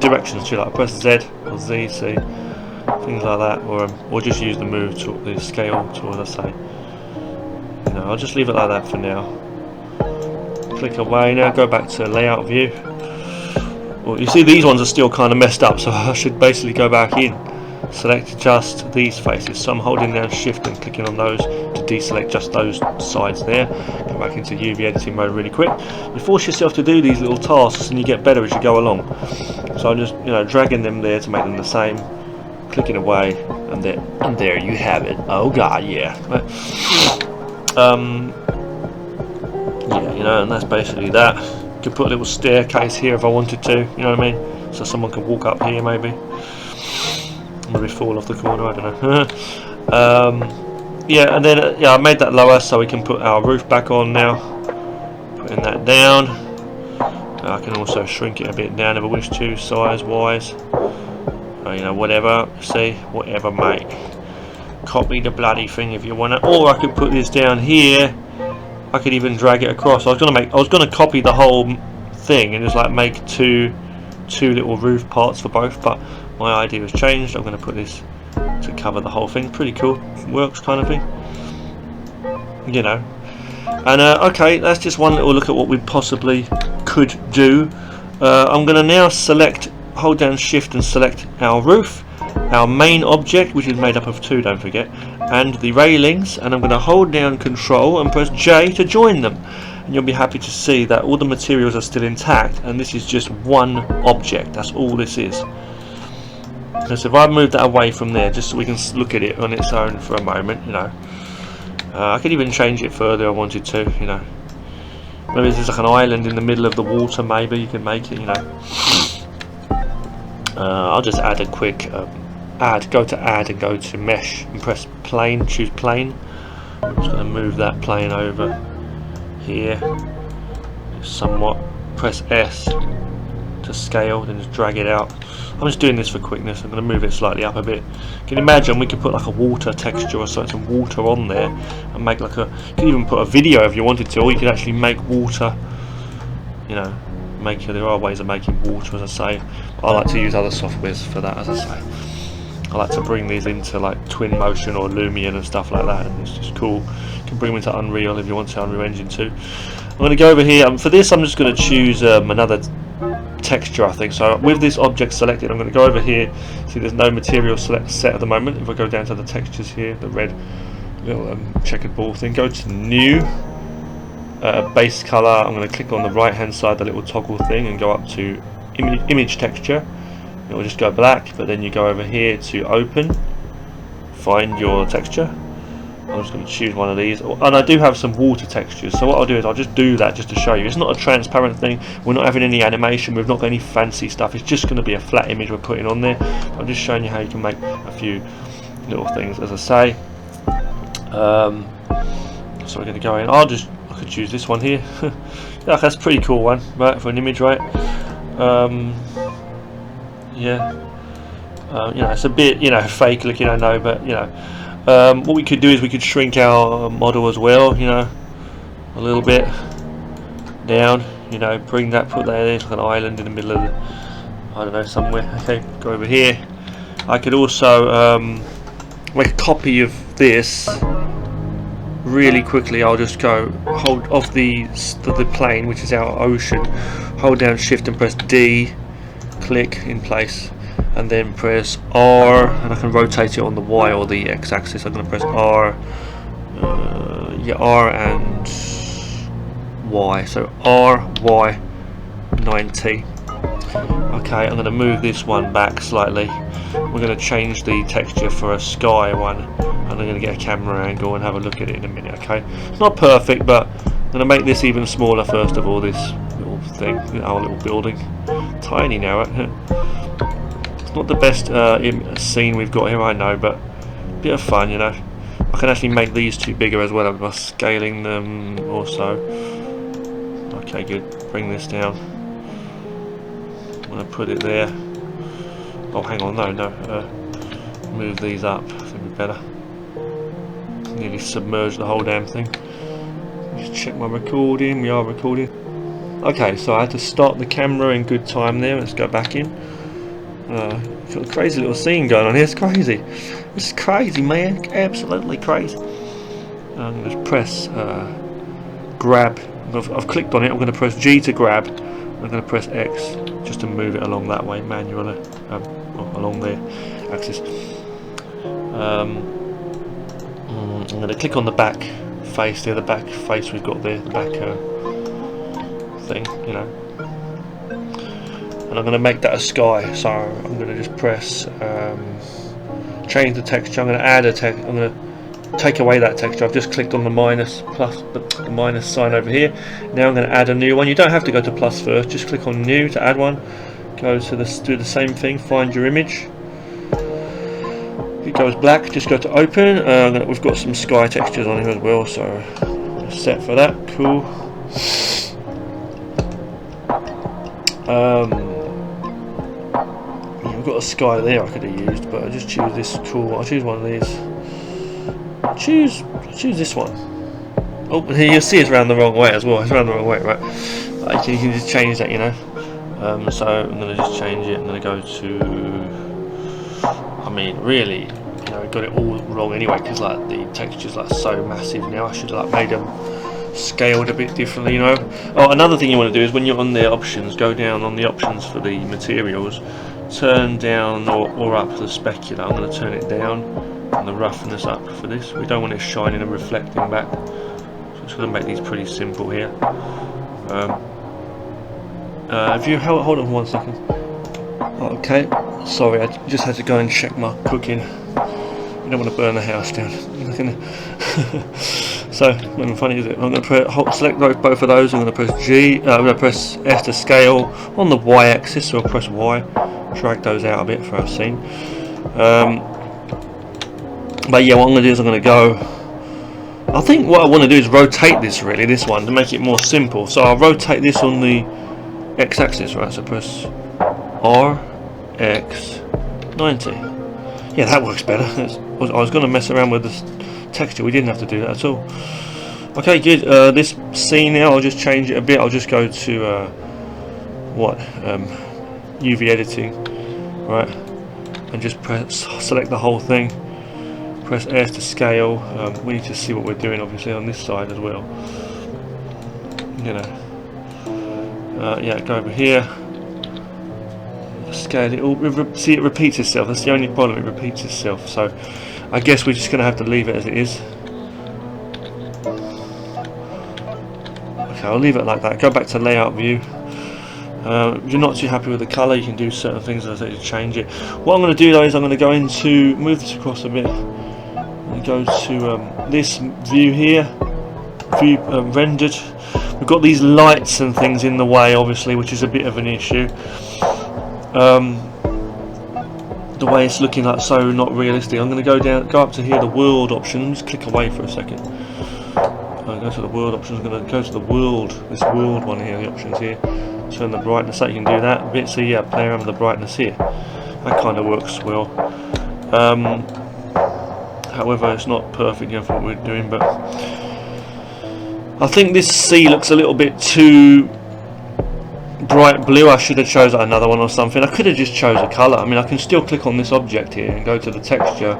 Speaker 1: directions too, like press Z or Z, C, things like that, or just use the move tool, the scale tool, as I say. You know, I'll just leave it like that for now. Click away now. Go back to layout view. Well, you see these ones are still kind of messed up, so I should basically go back in. Select just these faces, so I'm holding down shift and clicking on those to deselect just those sides there. Go back into UV editing mode really quick. You force yourself to do these little tasks and you get better as you go along. So I'm just, you know, dragging them there to make them the same, clicking away, and there you have it. Oh god, yeah. Yeah, you know, and that's basically that. Could put a little staircase here if I wanted to, you know what I mean, so someone can walk up here maybe fall off the corner, I don't know. Yeah, and then yeah, I made that lower so we can put our roof back on now, putting that down. I can also shrink it a bit down if I wish to, size wise, you know, whatever. See, whatever, mate. Copy the bloody thing if you want to, or I could put this down here. I could even drag it across. I was gonna copy the whole thing and just like make two little roof parts for both, but my idea has changed. I'm going to put this to cover the whole thing. Pretty cool, works kind of thing, you know. And okay, that's just one little look at what we possibly could do. I'm going to now hold down shift and select our roof, our main object, which is made up of two, don't forget, and the railings, and I'm going to hold down control and press J to join them, and you'll be happy to see that all the materials are still intact, and this is just one object. That's all this is. So if I move that away from there, just so we can look at it on its own for a moment, you know. I could even change it further if I wanted to, you know. Maybe there's like an island in the middle of the water, maybe you can make it, you know. I'll just add a quick go to add and go to mesh and press plane, choose plane. I'm just going to move that plane over here somewhat, press S to scale, then just drag it out. I'm just doing this for quickness. I'm going to move it slightly up a bit. Can you imagine we could put like a water texture or some water on there and make like you could even put a video if you wanted to, or you could actually make water, you know, there are ways of making water, as I say. I like to use other softwares for that, as I say. I like to bring these into like Twinmotion or Lumion and stuff like that, and it's just cool. You can bring them into Unreal if you want to, Unreal Engine 2. I'm going to go over here, for this I'm just going to choose another texture, I think. So with this object selected, I'm going to go over here. See, there's no material set at the moment. If I go down to the textures here, the red little checkered ball thing, go to new, base color. I'm going to click on the right hand side, the little toggle thing, and go up to image texture. It will just go black, but then you go over here to open, find your texture. I'm just going to choose one of these, and I do have some water textures, so what I'll do is I'll just do that just to show you. It's not a transparent thing, we're not having any animation, we've not got any fancy stuff, it's just going to be a flat image we're putting on there. I'm just showing you how you can make a few little things, as I say. So we're going to go in, could choose this one here. Yeah, that's a pretty cool one, right, for an image, right? Yeah, you know, it's a bit, you know, fake looking, I know, but you know, what we could do is we could shrink our model as well, you know, a little bit down, you know, bring that, put that there, like an island in the middle of the, I don't know, somewhere. Okay, go over here. I could also make a copy of this really quickly. I'll just go hold off the plane, which is our ocean, hold down shift and press D, click in place, and then press R, and I can rotate it on the Y or the X axis. I'm going to press R, yeah, R and Y, so R, Y, 90. Okay, I'm going to move this one back slightly. We're going to change the texture for a sky one, and I'm going to get a camera angle and have a look at it in a minute. Okay, it's not perfect, but I'm going to make this even smaller first of all, this little thing, our little building. Tiny now, right? It's not the best scene we've got here, I know, but a bit of fun, you know. I can actually make these two bigger as well by scaling them also. Okay, good. Bring this down. I'm going to put it there. Oh, hang on, no. Move these up. I think we're better. Nearly submerged the whole damn thing. Just check my recording. We are recording. Okay, so I had to start the camera in good time there. Let's go back in. Got a crazy little scene going on here. It's crazy. It's crazy, man. Absolutely crazy. I'm going to press grab. I've clicked on it. I'm going to press G to grab. I'm going to press X just to move it along that way manually, along the axis. I'm going to click on the back face there, the back face we've got there, the back thing, you know. And I'm going to make that a sky, so I'm going to just press change the texture. I'm going to add a text. I'm going to take away that texture. I've just clicked on the minus plus, the minus sign over here. Now I'm going to add a new one. You don't have to go to plus first, just click on new to add one. Go to this, do the same thing, find your image. If it goes black, just go to open. We've got some sky textures on here as well, so set for that. Cool. We've got a sky there I could have used, but I'll just choose this cool one. I'll choose one of these. Choose this one. Oh, here you see it's around the wrong way as well. It's around the wrong way, right? You can just change that, you know. So I'm going to just change it. I'm going to go to. I mean, really, you know, I got it all wrong anyway, because like the texture's like so massive now. I should have like made them scaled a bit differently, you know. Oh, another thing you want to do is when you're on the options, go down on the options for the materials, turn down or up the specular. I'm going to turn it down. And the roughness up for this. We don't want it shining and reflecting back, so I'm just going to make these pretty simple here. If you hold on 1 second. Okay, sorry, I just had to go and check my cooking. You don't want to burn the house down. So, how funny is it? I'm going to select both of those. I'm going to press G. I'm going to press S to scale on the Y axis. So I'll press Y. Drag those out a bit for our scene. But yeah, what I'm going to do is I'm going to go. I think what I want to do is rotate this really, this one, to make it more simple. So I'll rotate this on the X-axis, right? So press R, X, 90. Yeah, that works better. I was going to mess around with this texture. We didn't have to do that at all. Okay, good. This scene now, I'll just change it a bit. I'll just go to UV editing, right? And just select the whole thing. Press S to scale. We need to see what we're doing obviously on this side as well, you know. Yeah, go over here, scale it all. See, it repeats itself. That's the only problem, it repeats itself, so I guess we're just going to have to leave it as it is. Okay, I'll leave it like that. Go back to layout view. If you're not too happy with the colour, you can do certain things as I change it. What I'm going to do though is I'm going to go into, move this across a bit, and go to this view here, view rendered. We've got these lights and things in the way obviously, which is a bit of an issue. The way it's looking like so not realistic. I'm going to go up to here, the world option. Just click away for a second. Go to the world options. I'm going to go to the world, this world one here, the options here. Turn the brightness up, you can do that a bit. So yeah, play around with the brightness here. That kind of works well. However, it's not perfect for what we're doing, but I think this sea looks a little bit too bright blue. I should have chosen another one or something. I could have just chose a colour. I mean, I can still click on this object here and go to the texture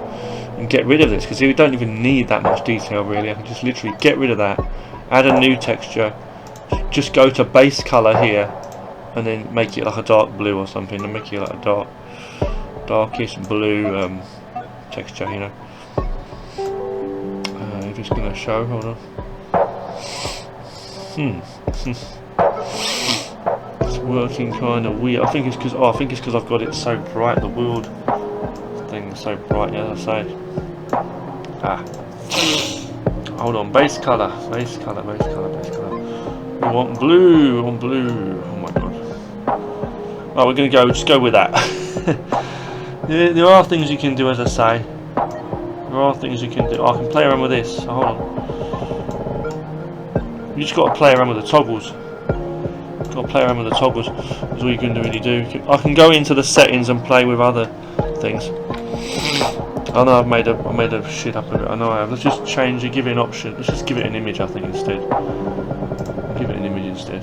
Speaker 1: and get rid of this, because we don't even need that much detail really. I can just literally get rid of that, add a new texture, just go to base colour here, and then make it like a dark blue or something, and make it like a darkish blue texture, you know. If it's going to show, hold on. It's working kind of weird. I think it's because I've got it so bright. The world thing is so bright, as I say. Hold on, base color. We want blue. Oh my god. Right, we're gonna just go with that. there are things you can do, as I say. There are things you can do. I can play around with this. So hold on. You just got to play around with the toggles. Got to play around with the toggles. That's all you can really do. I can go into the settings and play with other things. I know I've made a shit up of it. I know I have. Let's just change it. Give it an option. Let's just give it an image. I think instead. Give it an image instead.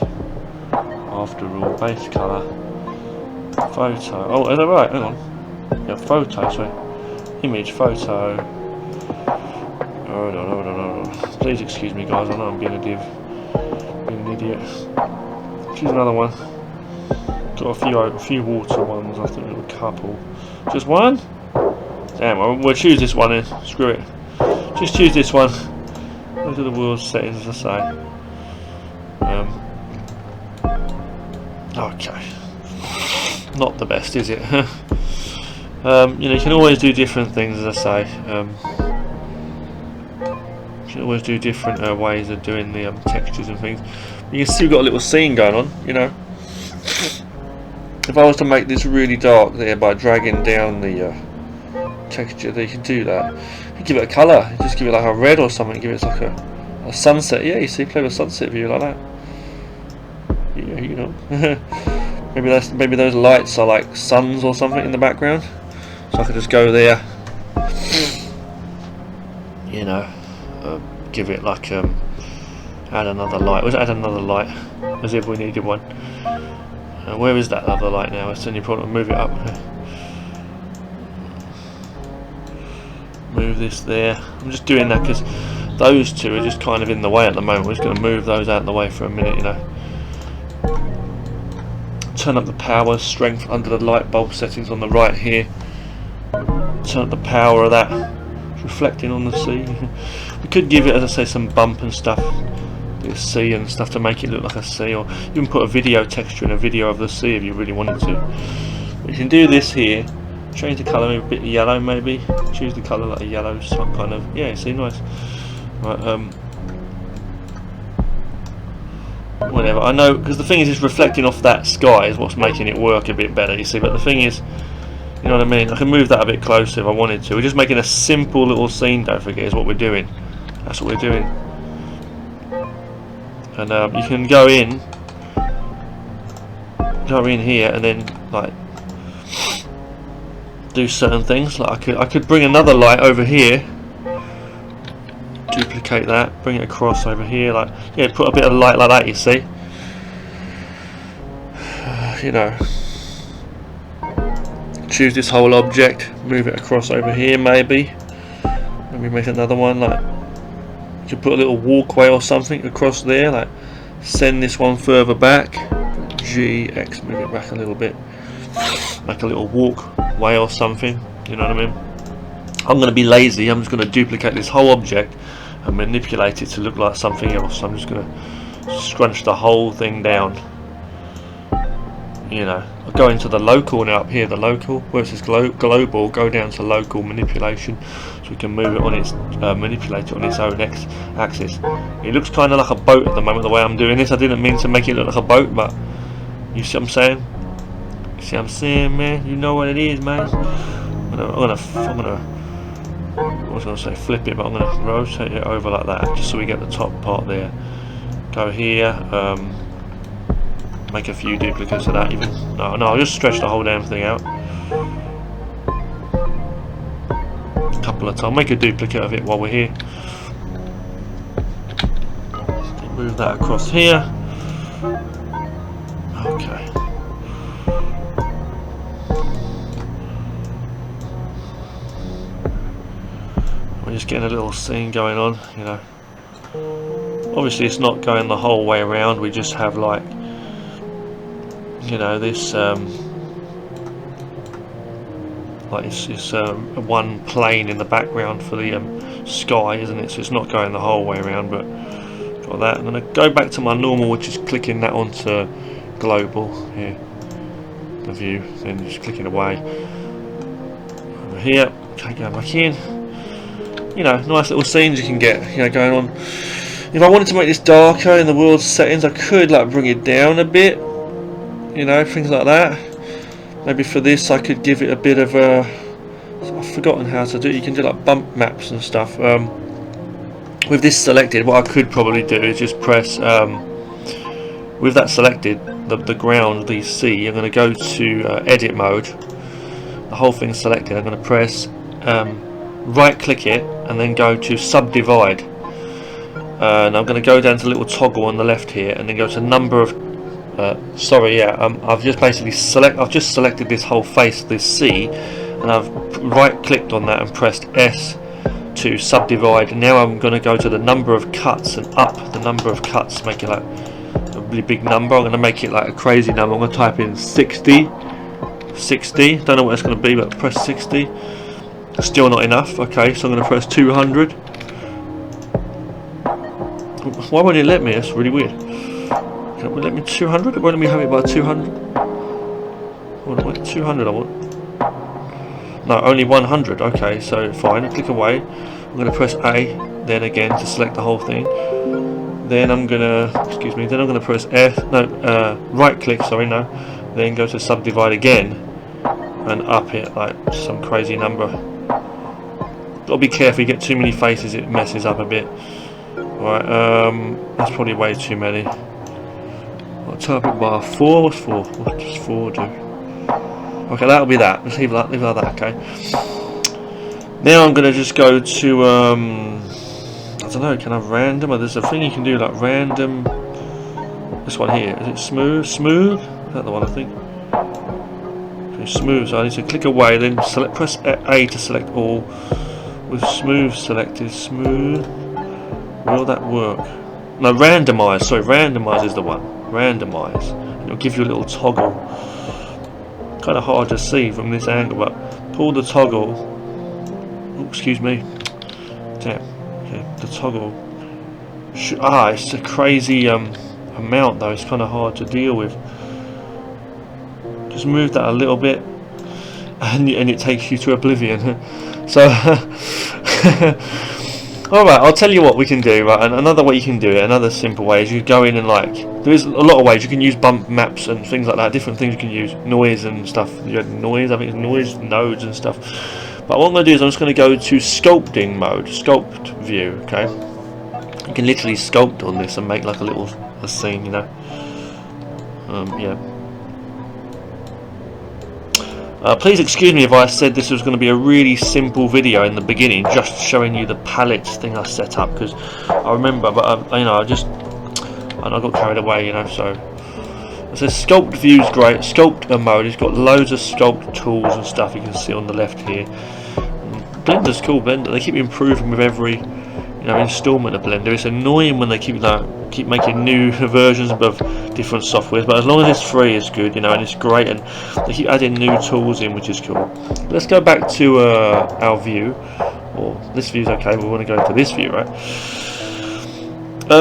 Speaker 1: After all, base color, photo. Oh, is that right? Hang on. Yeah, photo. Sorry. Image, photo. Hold on. Please excuse me, guys. I know I'm being a div. Being an idiot. Choose another one. Got a few water ones. I think a couple. Just one? Damn, we'll choose this one then. Screw it. Just choose this one. Go to the world settings, as I say. Okay. Not the best, is it? You know, you can always do different things, as I say. You can always do different ways of doing the textures and things. You can still got a little scene going on, you know. If I was to make this really dark there by dragging down the texture, they can do that. You give it a colour, just give it like a red or something, give it like a sunset. Yeah, you see, play with a sunset view like that. Yeah, you know. maybe those lights are like suns or something in the background. So I could just go there, you know, give it like add another light. Let's add another light, as if we needed one. Where is that other light now? It's only problem. Move it up. Move this there. I'm just doing that because those two are just kind of in the way at the moment. We're just going to move those out of the way for a minute, you know. Turn up the power, strength under the light bulb settings on the right here. Turn up the power of that. It's reflecting on the sea. We could give it, as I say, some bump and stuff. The sea and stuff to make it look like a sea, or you can put a video texture in a video of the sea if you really wanted to. But you can do this here. Change the colour maybe a bit yellow, maybe. Choose the colour like a yellow, some kind of, yeah, see, nice. Right, whatever. I know, because the thing is, it's reflecting off that sky is what's making it work a bit better, you see. But the thing is, you know what I mean? I can move that a bit closer if I wanted to. We're just making a simple little scene, don't forget, is what we're doing. That's what we're doing. And you can go in here and then like do certain things. Like I could bring another light over here, duplicate that, bring it across over here, like, yeah, put a bit of light like that, you see. You know, choose this whole object, move it across over here, maybe make another one. Like, you could put a little walkway or something across there, like send this one further back, GX, move it back a little bit, make a little walkway or something, you know what I mean. I'm going to be lazy, I'm just going to duplicate this whole object and manipulate it to look like something else. I'm just going to scrunch the whole thing down, you know. I'll go into the local now, up here, the local, where it says global, go down to local manipulation, so we can move it on its, manipulate it on its own axis. It looks kind of like a boat at the moment, the way I'm doing this. I didn't mean to make it look like a boat, but you see what I'm saying? You see what I'm saying, man? You know what it is, man? I'm gonna I was going to say flip it, but I'm going to rotate it over like that, just so we get the top part there. Go here, make a few duplicates of that even. No, I'll just stretch the whole damn thing out. A couple of times, make a duplicate of it while we're here. Move that across here. Okay. We're just getting a little scene going on, you know. Obviously it's not going the whole way around, we just have like, you know, this like it's one plane in the background for the sky, isn't it? So it's not going the whole way around, but got that. I'm going to go back to my normal, which is clicking that onto global here, the view, then just clicking away over here. Okay, go back in. You know, nice little scenes you can get, you know, going on. If I wanted to make this darker in the world settings, I could like bring it down a bit, you know, things like that. Maybe for this I could give it a bit of a, I've forgotten how to do it. You can do like bump maps and stuff. With this selected, what I could probably do is just press, with that selected, the ground, the sea, I'm going to go to edit mode. The whole thing's selected. I'm going to press right click it and then go to subdivide. And I'm going to go down to the little toggle on the left here and then go to number of I've just basically selected this whole face, this sea, and I've right clicked on that and pressed S to subdivide. And now I'm going to go to the number of cuts and up the number of cuts, make it like a really big number. I'm going to make it like a crazy number. I'm going to type in 60, don't know what it's going to be, but press 60. Still not enough. Okay, so I'm going to press 200. Why won't it let me? That's really weird. It won't let me 200. It won't let me have it by 200. What 200 I want? No, only 100. Okay, so fine. I click away. I'm going to press A, then again to select the whole thing. Then I'm going to, excuse me. Then I'm going to press F. No, right click. Sorry, no. Then go to subdivide again and up it like some crazy number. Got to be careful. You get too many faces, it messes up a bit. Right. That's probably way too many. I'll type it by 4. What's 4? What does 4 do? Okay, that'll be that. Let's leave it like that. Okay. Now I'm gonna just go to I don't know. Can I random? Or there's a thing you can do like random. This one here. Is it smooth? Smooth? Is that the one I think? Okay, smooth. So I need to click away, then press A to select all. With smooth selected, smooth. Will that work? No, randomize. Sorry, randomize is the one. Randomize. It'll give you a little toggle. Kind of hard to see from this angle, but pull the toggle. Oh, excuse me. Damn. Okay, the toggle. It's a crazy amount though. It's kind of hard to deal with. Just move that a little bit, and it takes you to oblivion. So. Alright, I'll tell you what we can do, right, and another way you can do it, another simple way is you go in and like, there's a lot of ways you can use bump maps and things like that, different things you can use, noise and stuff, you have noise, I think it's noise, nodes and stuff, but what I'm going to do is I'm just going to go to sculpting mode, sculpt view, okay, you can literally sculpt on this and make like a scene, you know, yeah. Please excuse me if I said this was going to be a really simple video in the beginning, just showing you the palettes thing I set up, because I remember, but you know, I got carried away, you know. So sculpt view is great. Sculpt mode, it's got loads of sculpt tools and stuff you can see on the left here. Blender's cool. Blender, they keep improving with every, you know, installment of Blender. It's annoying when they keep making new versions of different softwares, but as long as it's free, it's good, you know, and it's great, and they keep adding new tools in, which is cool. Let's go back to our view, or this view's okay. We want to go to this view, right?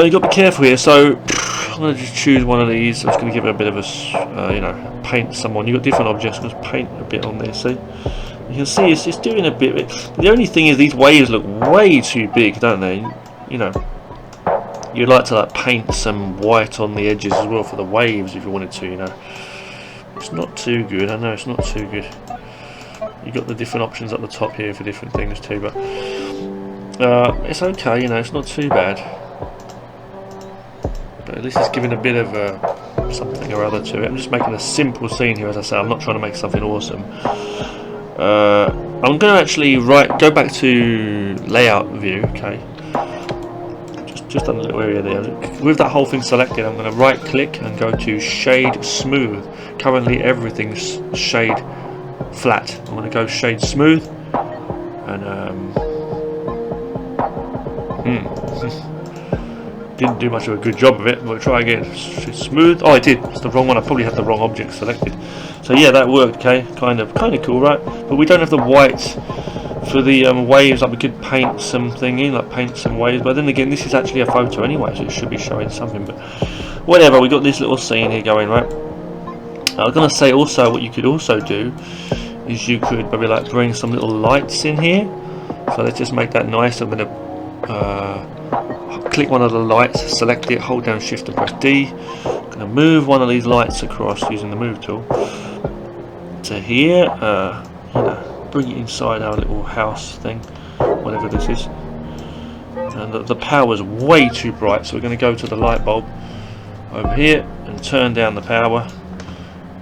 Speaker 1: You got to be careful here. So I'm going to just choose one of these. I'm just going to give it a bit of a, you know, paint someone. You've got different objects. Just paint a bit on there. See. You can see it's doing a bit. The only thing is these waves look way too big, don't they? You know, you'd like to like paint some white on the edges as well for the waves if you wanted to. You know, it's not too good. I know it's not too good. You've got the different options at the top here for different things too, but it's okay, you know, it's not too bad. But at least it's giving a bit of something or other to it. I'm just making a simple scene here, as I say. I'm not trying to make something awesome. I'm going to actually go back to layout view, okay. Just on a little area there. With that whole thing selected, I'm going to right click and go to shade smooth. Currently everything's shade flat. I'm going to go shade smooth and didn't do much of a good job of it. We'll try again. Smooth. Oh, I did. It's the wrong one. I probably had the wrong object selected. So yeah, that worked. Okay, kind of cool, right? But we don't have the white for the waves. Like we could paint something in, like paint some waves. But then again, this is actually a photo anyway, so it should be showing something. But whatever. We got this little scene here going, right? I was gonna say also, what you could also do is you could maybe like bring some little lights in here. So let's just make that nice. I'm gonna click one of the lights, select it, hold down shift and press D. I'm going to move one of these lights across using the move tool to here, you know, bring it inside our little house thing, whatever this is. And the power is way too bright, so we're going to go to the light bulb over here and turn down the power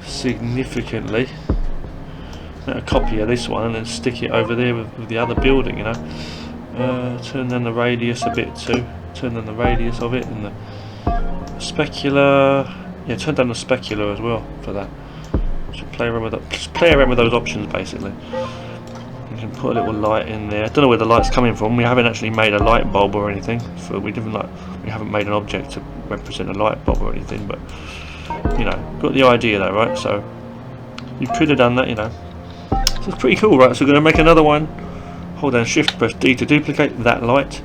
Speaker 1: significantly. Now copy of this one and then stick it over there with the other building, you know. Turn down the radius a bit too. Turn down the radius of it and the specular. Yeah, turn down the specular as well for that. Just play around with that. Just play around with those options basically. You can put a little light in there. I don't know where the light's coming from. We haven't actually made a light bulb or anything. So we haven't made an object to represent a light bulb or anything. But you know, got the idea though, right? So you could have done that, you know. So it's pretty cool, right? So we're going to make another one. Hold down shift, press D to duplicate that light.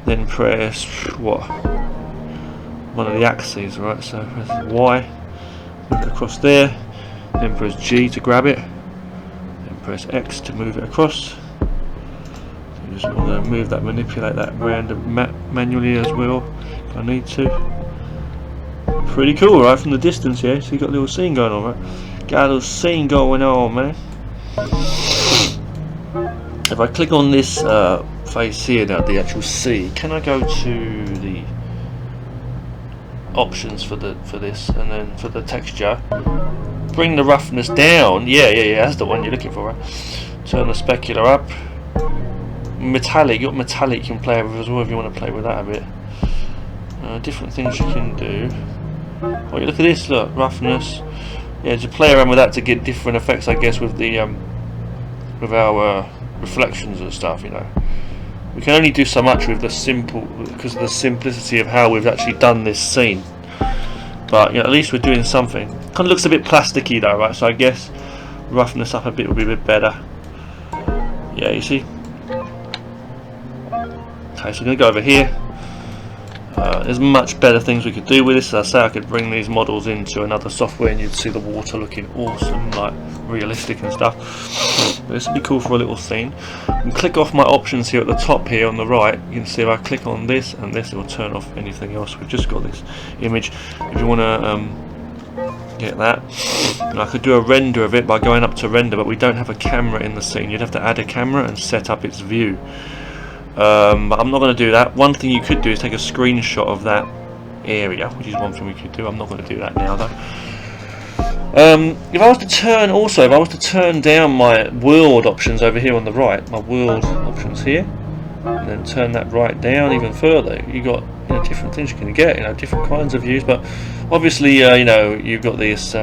Speaker 1: Then press what? One of the axes, right? So press Y, move it across there. Then press G to grab it. Then press X to move it across. So you just want to move that, manipulate that random manually as well if I need to. Pretty cool, right? From the distance here, so you got a little scene going on, right? Got a little scene going on, man. If I click on this face here now, the actual C, can I go to the options for this and then for the texture, bring the roughness down? Yeah, that's the one you're looking for, right? Turn the specular up. Metallic, you got metallic you can play with as well if you want to play with that a bit. Different things you can do. Oh, you look at this, look, roughness. Yeah, just play around with that to get different effects, I guess, with the with our reflections and stuff, you know. We can only do so much with the because of the simplicity of how we've actually done this scene. But you know, at least we're doing something. Kind of looks a bit plasticky though, right? So I guess roughness up a bit would be a bit better. Yeah, you see. Okay, so we're gonna go over here. There's much better things we could do with this. As I say, I could bring these models into another software and you'd see the water looking awesome, like realistic and stuff. But this would be cool for a little scene. And click off my options here at the top here on the right. You can see if I click on this and this, it will turn off anything else. We've just got this image. If you want to get that, and I could do a render of it by going up to render, but we don't have a camera in the scene. You'd have to add a camera and set up its view. But I'm not going to do that. One thing you could do is take a screenshot of that area, which is one thing we could do. I'm not going to do that now though. If I was to turn down my world options over here on the right, my world options here, and then turn that right down even further, you got, you know, different things you can get, you know, different kinds of views. But obviously, you know, you've got this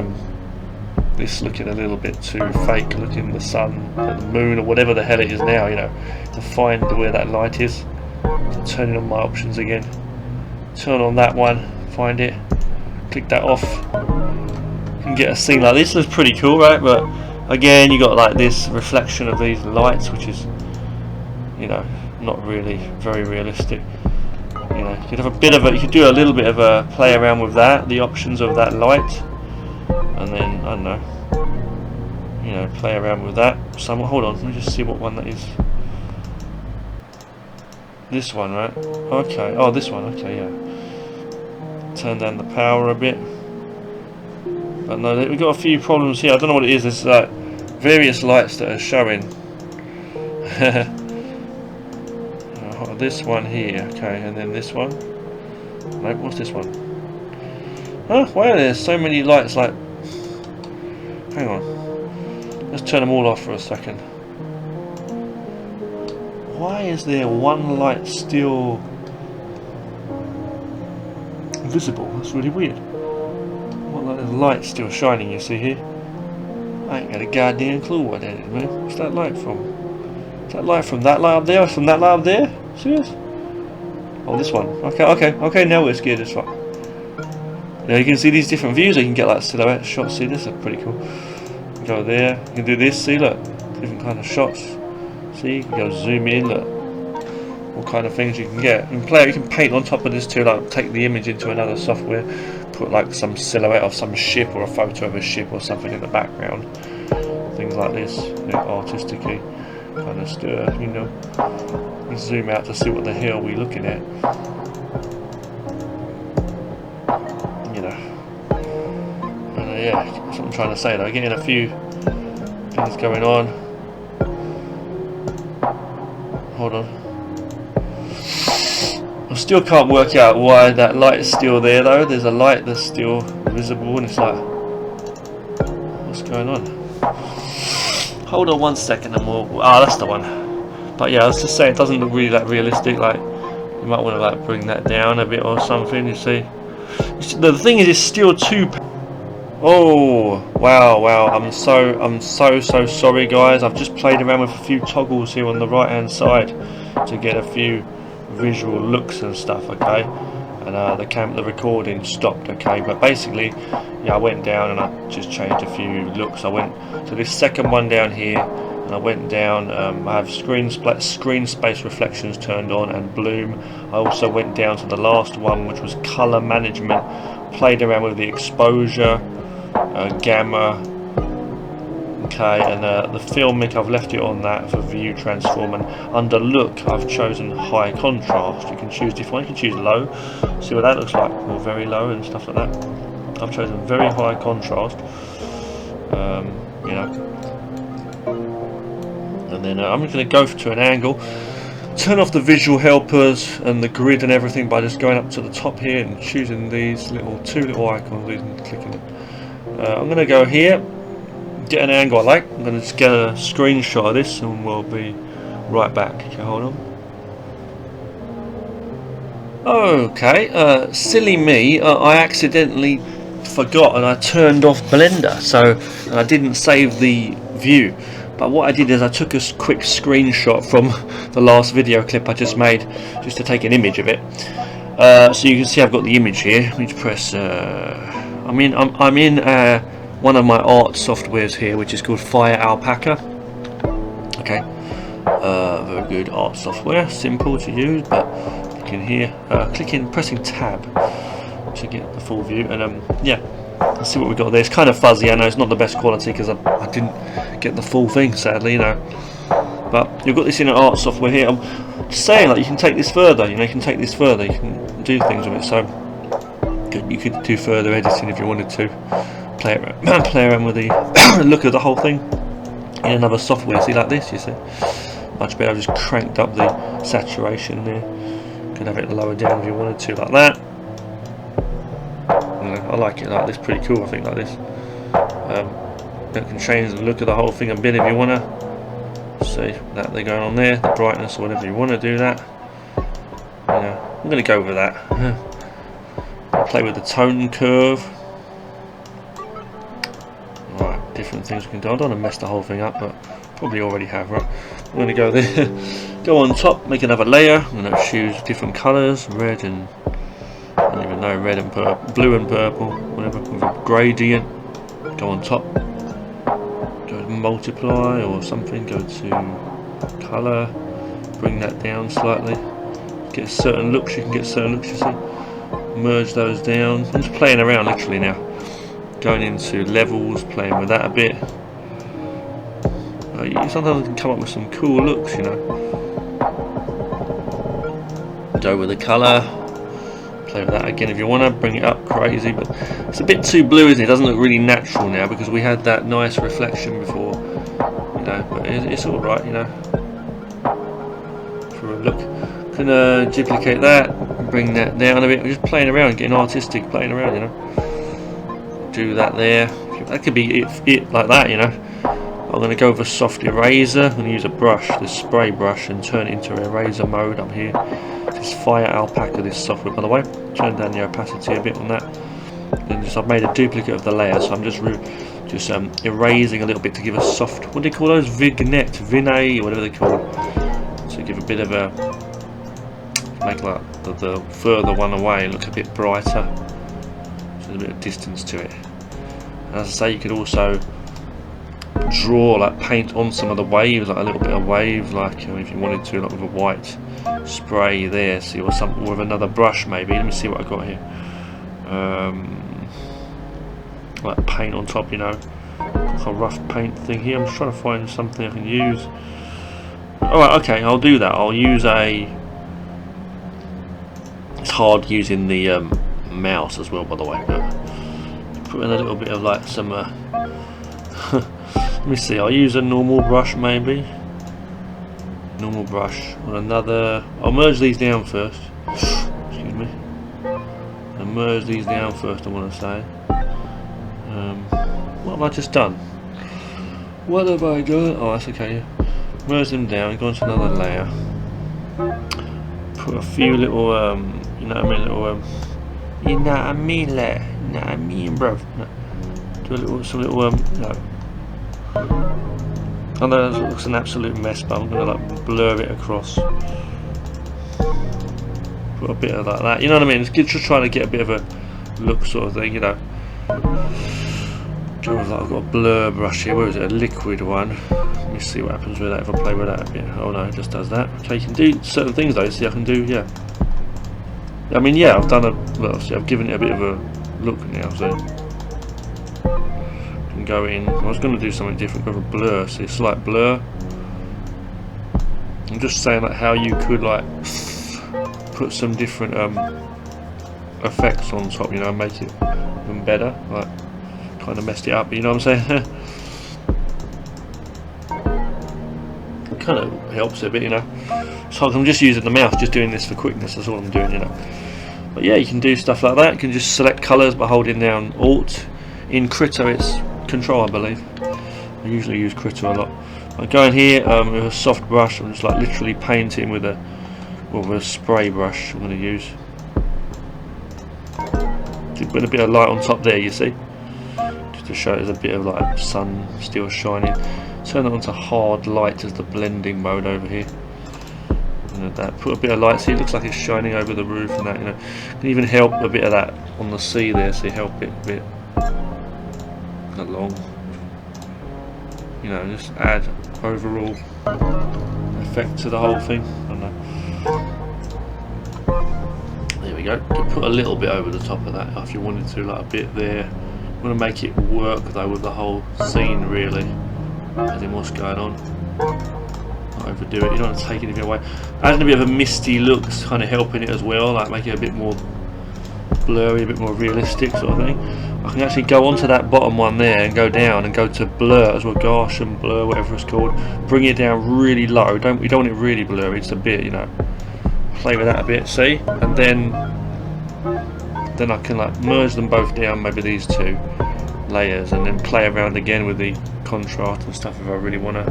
Speaker 1: this looking a little bit too fake, looking the sun or the moon or whatever the hell it is now, you know, to find where that light is. So turning on my options again, turn on that one, find it, click that off. You can get a scene like this. Looks pretty cool, right? But again, you got like this reflection of these lights, which is, you know, not really very realistic. You know, you'd have a bit of a, you could do a little bit of a play around with that, the options of that light, and then I don't know, you know, play around with that. So hold on, let me just see what one that is. This one, right? Okay. Oh, this one. Okay, yeah. Turn down the power a bit. But no, we've got a few problems here. I don't know what it is. It's like various lights that are showing. This one here, okay, and then this one. Nope, what's this one? Oh, wow, there's so many lights, like... Hang on. Let's turn them all off for a second. Why is there one light still visible? That's really weird. What, like, there's light still shining, you see here? I ain't got a goddamn clue what that is, man. What's that light from? Is that light from that light up there? From that light up there? Serious? Oh, this one. Okay, now we're scared as fuck. Now you can see these different views. You can get like silhouette shots. See, this is pretty cool. You go there. You can do this. See, look, different kind of shots. See, you can go zoom in. Look, what kind of things you can get. And you can paint on top of this too. Like take the image into another software, put like some silhouette of some ship or a photo of a ship or something in the background. Things like this, artistically kind of stir. You know, you zoom out to see what the hell we're looking at. Yeah, that's what I'm trying to say though. Getting a few things going on. Hold on. I still can't work out why that light is still there though. There's a light that's still visible and it's like, what's going on? Hold on 1 second and we'll... Ah, that's the one. But yeah, I was just saying it doesn't look really that realistic. Like, you might want to like bring that down a bit or something, you see. The thing is, it's still too... Oh wow, I'm so sorry guys. I've just played around with a few toggles here on the right hand side to get a few visual looks and stuff, okay, and the recording stopped, okay, but basically yeah, I went down and I just changed a few looks. I went to this second one down here and I went down, I have screen space reflections turned on and bloom. I also went down to the last one, which was color management, played around with the exposure, gamma, okay, and the filmic, I've left it on that for view transform, and under look I've chosen high contrast. You can choose different, you can choose low, see what that looks like, or very low and stuff like that. I've chosen very high contrast, you know, and then I'm just going to go to an angle, turn off the visual helpers and the grid and everything by just going up to the top here and choosing these two little icons and clicking it. I'm going to go here, get an angle I like. I'm going to just get a screenshot of this and we'll be right back. Okay, hold on. Okay, silly me, I accidentally forgot and I turned off Blender, so and I didn't save the view. But what I did is I took a quick screenshot from the last video clip I just made, just to take an image of it. So you can see I've got the image here. Let me just press. I'm in one of my art softwares here, which is called Fire Alpaca. Okay, very good art software, simple to use. But click in here, pressing tab to get the full view, and yeah. Let's see what we've got there. It's kind of fuzzy, I know it's not the best quality because I didn't get the full thing, sadly, you know. But you've got this in an art software here. I'm just saying, like, you can take this further, you know, you can take this further, you can do things with it. So you could do further editing if you wanted to. Play around with the look of the whole thing in another software. See, like this, you see. Much better. I've just cranked up the saturation there. Could have it lower down if you wanted to, like that. I like it like this, pretty cool I think, like this. You can change the look of the whole thing a bit if you want to. See that they're going on there, the brightness or whatever you want to do that. You know, I'm going to go with that. Play with the tone curve. Right, different things we can do. I don't want to mess the whole thing up, but probably already have, right? I'm going to go there, go on top, make another layer. I'm going to choose different colours, red and I don't even know, red and purple, blue and purple, whatever, with a gradient. Go on top, go to multiply or something, go to colour, bring that down slightly, get certain looks, you can get certain looks, you see, merge those down. I'm just playing around literally now, going into levels, playing with that a bit. Sometimes you can come up with some cool looks, you know. Go with the colour. Play with that again if you want to, bring it up crazy, but it's a bit too blue, isn't it? It doesn't look really natural now because we had that nice reflection before. it's all right, you know. For a look, can duplicate that, bring that down a bit. We're just playing around, getting artistic, playing around, you know. Do that there. That could be it like that, you know. I'm going to go with a soft eraser. I'm going to use a brush, this spray brush, and turn it into eraser mode up here. This is Fire Alpaca, this software, by the way. Turn down the opacity a bit on that. And just I've made a duplicate of the layer, so I'm just erasing a little bit to give a soft. What do they call those? Vignette, whatever they call it. So give a bit of a make like the further one away look a bit brighter. So there's a bit of distance to it. And as I say, you could also draw, like paint on some of the waves, like a little bit of wave, like if you wanted to, like with a white spray there, see, or something with another brush maybe. Let me see what I got here. Like paint on top, you know, like a rough paint thing here. I'm just trying to find something I can use. Alright, okay, I'll do that. I'll use it's hard using the mouse as well, by the way, but put in a little bit of like some let me see, I'll use a normal brush maybe. Normal brush or another. I'll merge these down first. Excuse me. I'll merge these down first, I want to say. What have I just done? What have I done? Oh, that's okay. Yeah. Merge them down, go into another layer. Put a few little, you know what I mean, little, you know what I mean, you know what I mean, bro. Do a little, some little, you know. I know it looks an absolute mess, but I'm gonna like blur it across. Put a bit of like that, you know what I mean? It's just trying to get a bit of a look sort of thing, you know. Go with like, I've got a blur brush here. Where is it? A liquid one. Let me see what happens with that if I play with that a bit. Oh no, it just does that. Okay, you can do certain things though. See, I can do, yeah. I mean, yeah, I've done well, see, I've given it a bit of a look now, so. Go in. I was going to do something different with a blur, see, a slight blur. I'm just saying like how you could like put some different effects on top, you know, make it even better, like kind of messed it up, you know what I'm saying? It kind of helps a bit, you know. So I'm just using the mouse, just doing this for quickness, that's all I'm doing, you know. But yeah, you can do stuff like that. You can just select colours by holding down Alt. In Krita it's Control, I believe. I usually use Krita a lot. I go in here with a soft brush. I'm just like literally painting with a spray brush. I'm going to use. Put a bit of light on top there, you see, just to show there's a bit of like sun still shining. Turn it onto hard light as the blending mode over here. And that, put a bit of light. See, it looks like it's shining over the roof and that. You know, can even help a bit of that on the sea there. See, help it a bit along, you know, just add overall effect to the whole thing. I don't know. There we go. You can put a little bit over the top of that if you wanted to, like a bit there. I'm going to make it work though with the whole scene, really, as in what's going on. Not overdo it. You don't want to take anything away. Adding a bit of a misty look, kind of helping it as well, like make it a bit more blurry, a bit more realistic sort of thing. I can actually go onto that bottom one there and go down and go to blur as well, Gaussian blur, whatever it's called. Bring it down really low. We don't want it really blurry, just a bit, you know. Play with that a bit, see? And then I can like merge them both down, maybe these two layers, and then play around again with the contrast and stuff if I really want to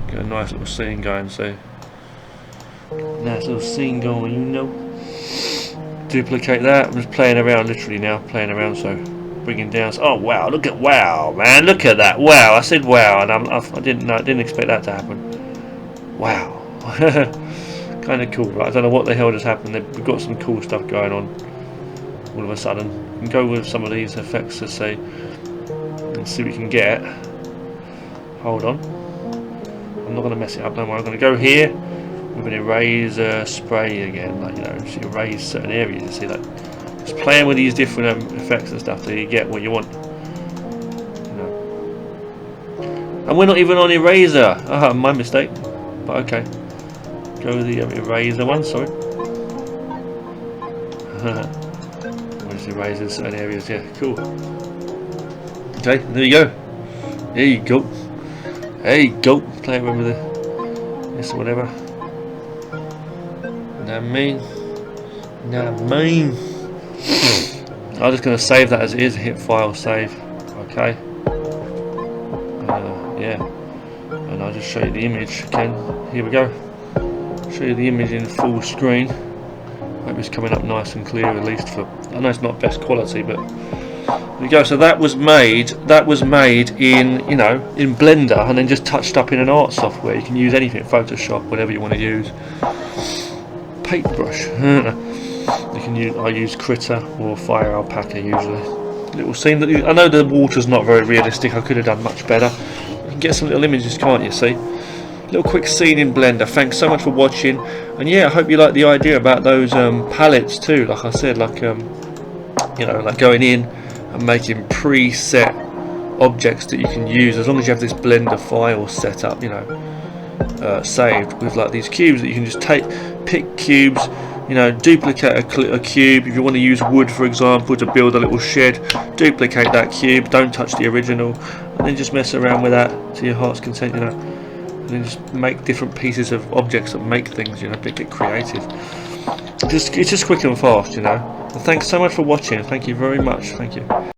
Speaker 1: get a nice little scene going. So nice little scene going, you know. Duplicate that. I'm just playing around literally now, playing around, so bringing down. Oh wow, look at wow, man, look at that. Wow, I said wow, and I didn't expect that to happen. Wow. Kind of cool, right? I don't know what the hell just happened. We've got some cool stuff going on all of a sudden. We can go with some of these effects, let's say, and see what we can get. Hold on. I'm not going to mess it up, don't worry. I'm going to go here with an eraser spray again, like, you know, just erase certain areas, you see, like, just playing with these different effects and stuff till you get what you want. You know. And we're not even on eraser. Ah, my mistake. But okay. Go with the eraser one, sorry. We'll just erase in certain areas, yeah, cool. Okay, there you go. There you go. There you go. Play around with this or whatever. Know what I mean? Know what I mean? I'm just going to save that as it is. Hit file, save. Okay. Yeah. And I'll just show you the image again. Here we go. Show you the image in full screen. Hope it's coming up nice and clear, at least for. I know it's not best quality, but there we go. So that was made. That was made in, you know, in Blender, and then just touched up in an art software. You can use anything, Photoshop, whatever you want to use. Paintbrush. You can use. I use Krita or Fire Alpaca usually. Little scene that I know the water's not very realistic. I could have done much better. You can get some little images, can't you? See. Little quick scene in Blender. Thanks so much for watching, and yeah, I hope you like the idea about those palettes too. Like I said, like you know, like going in and making preset objects that you can use as long as you have this Blender file set up, you know, saved with like these cubes that you can just pick cubes, you know, duplicate a cube. If you want to use wood, for example, to build a little shed, duplicate that cube. Don't touch the original, and then just mess around with that to your heart's content, you know. And then just make different pieces of objects that make things, you know, get creative. It's just quick and fast, you know. And thanks so much for watching. Thank you very much. Thank you.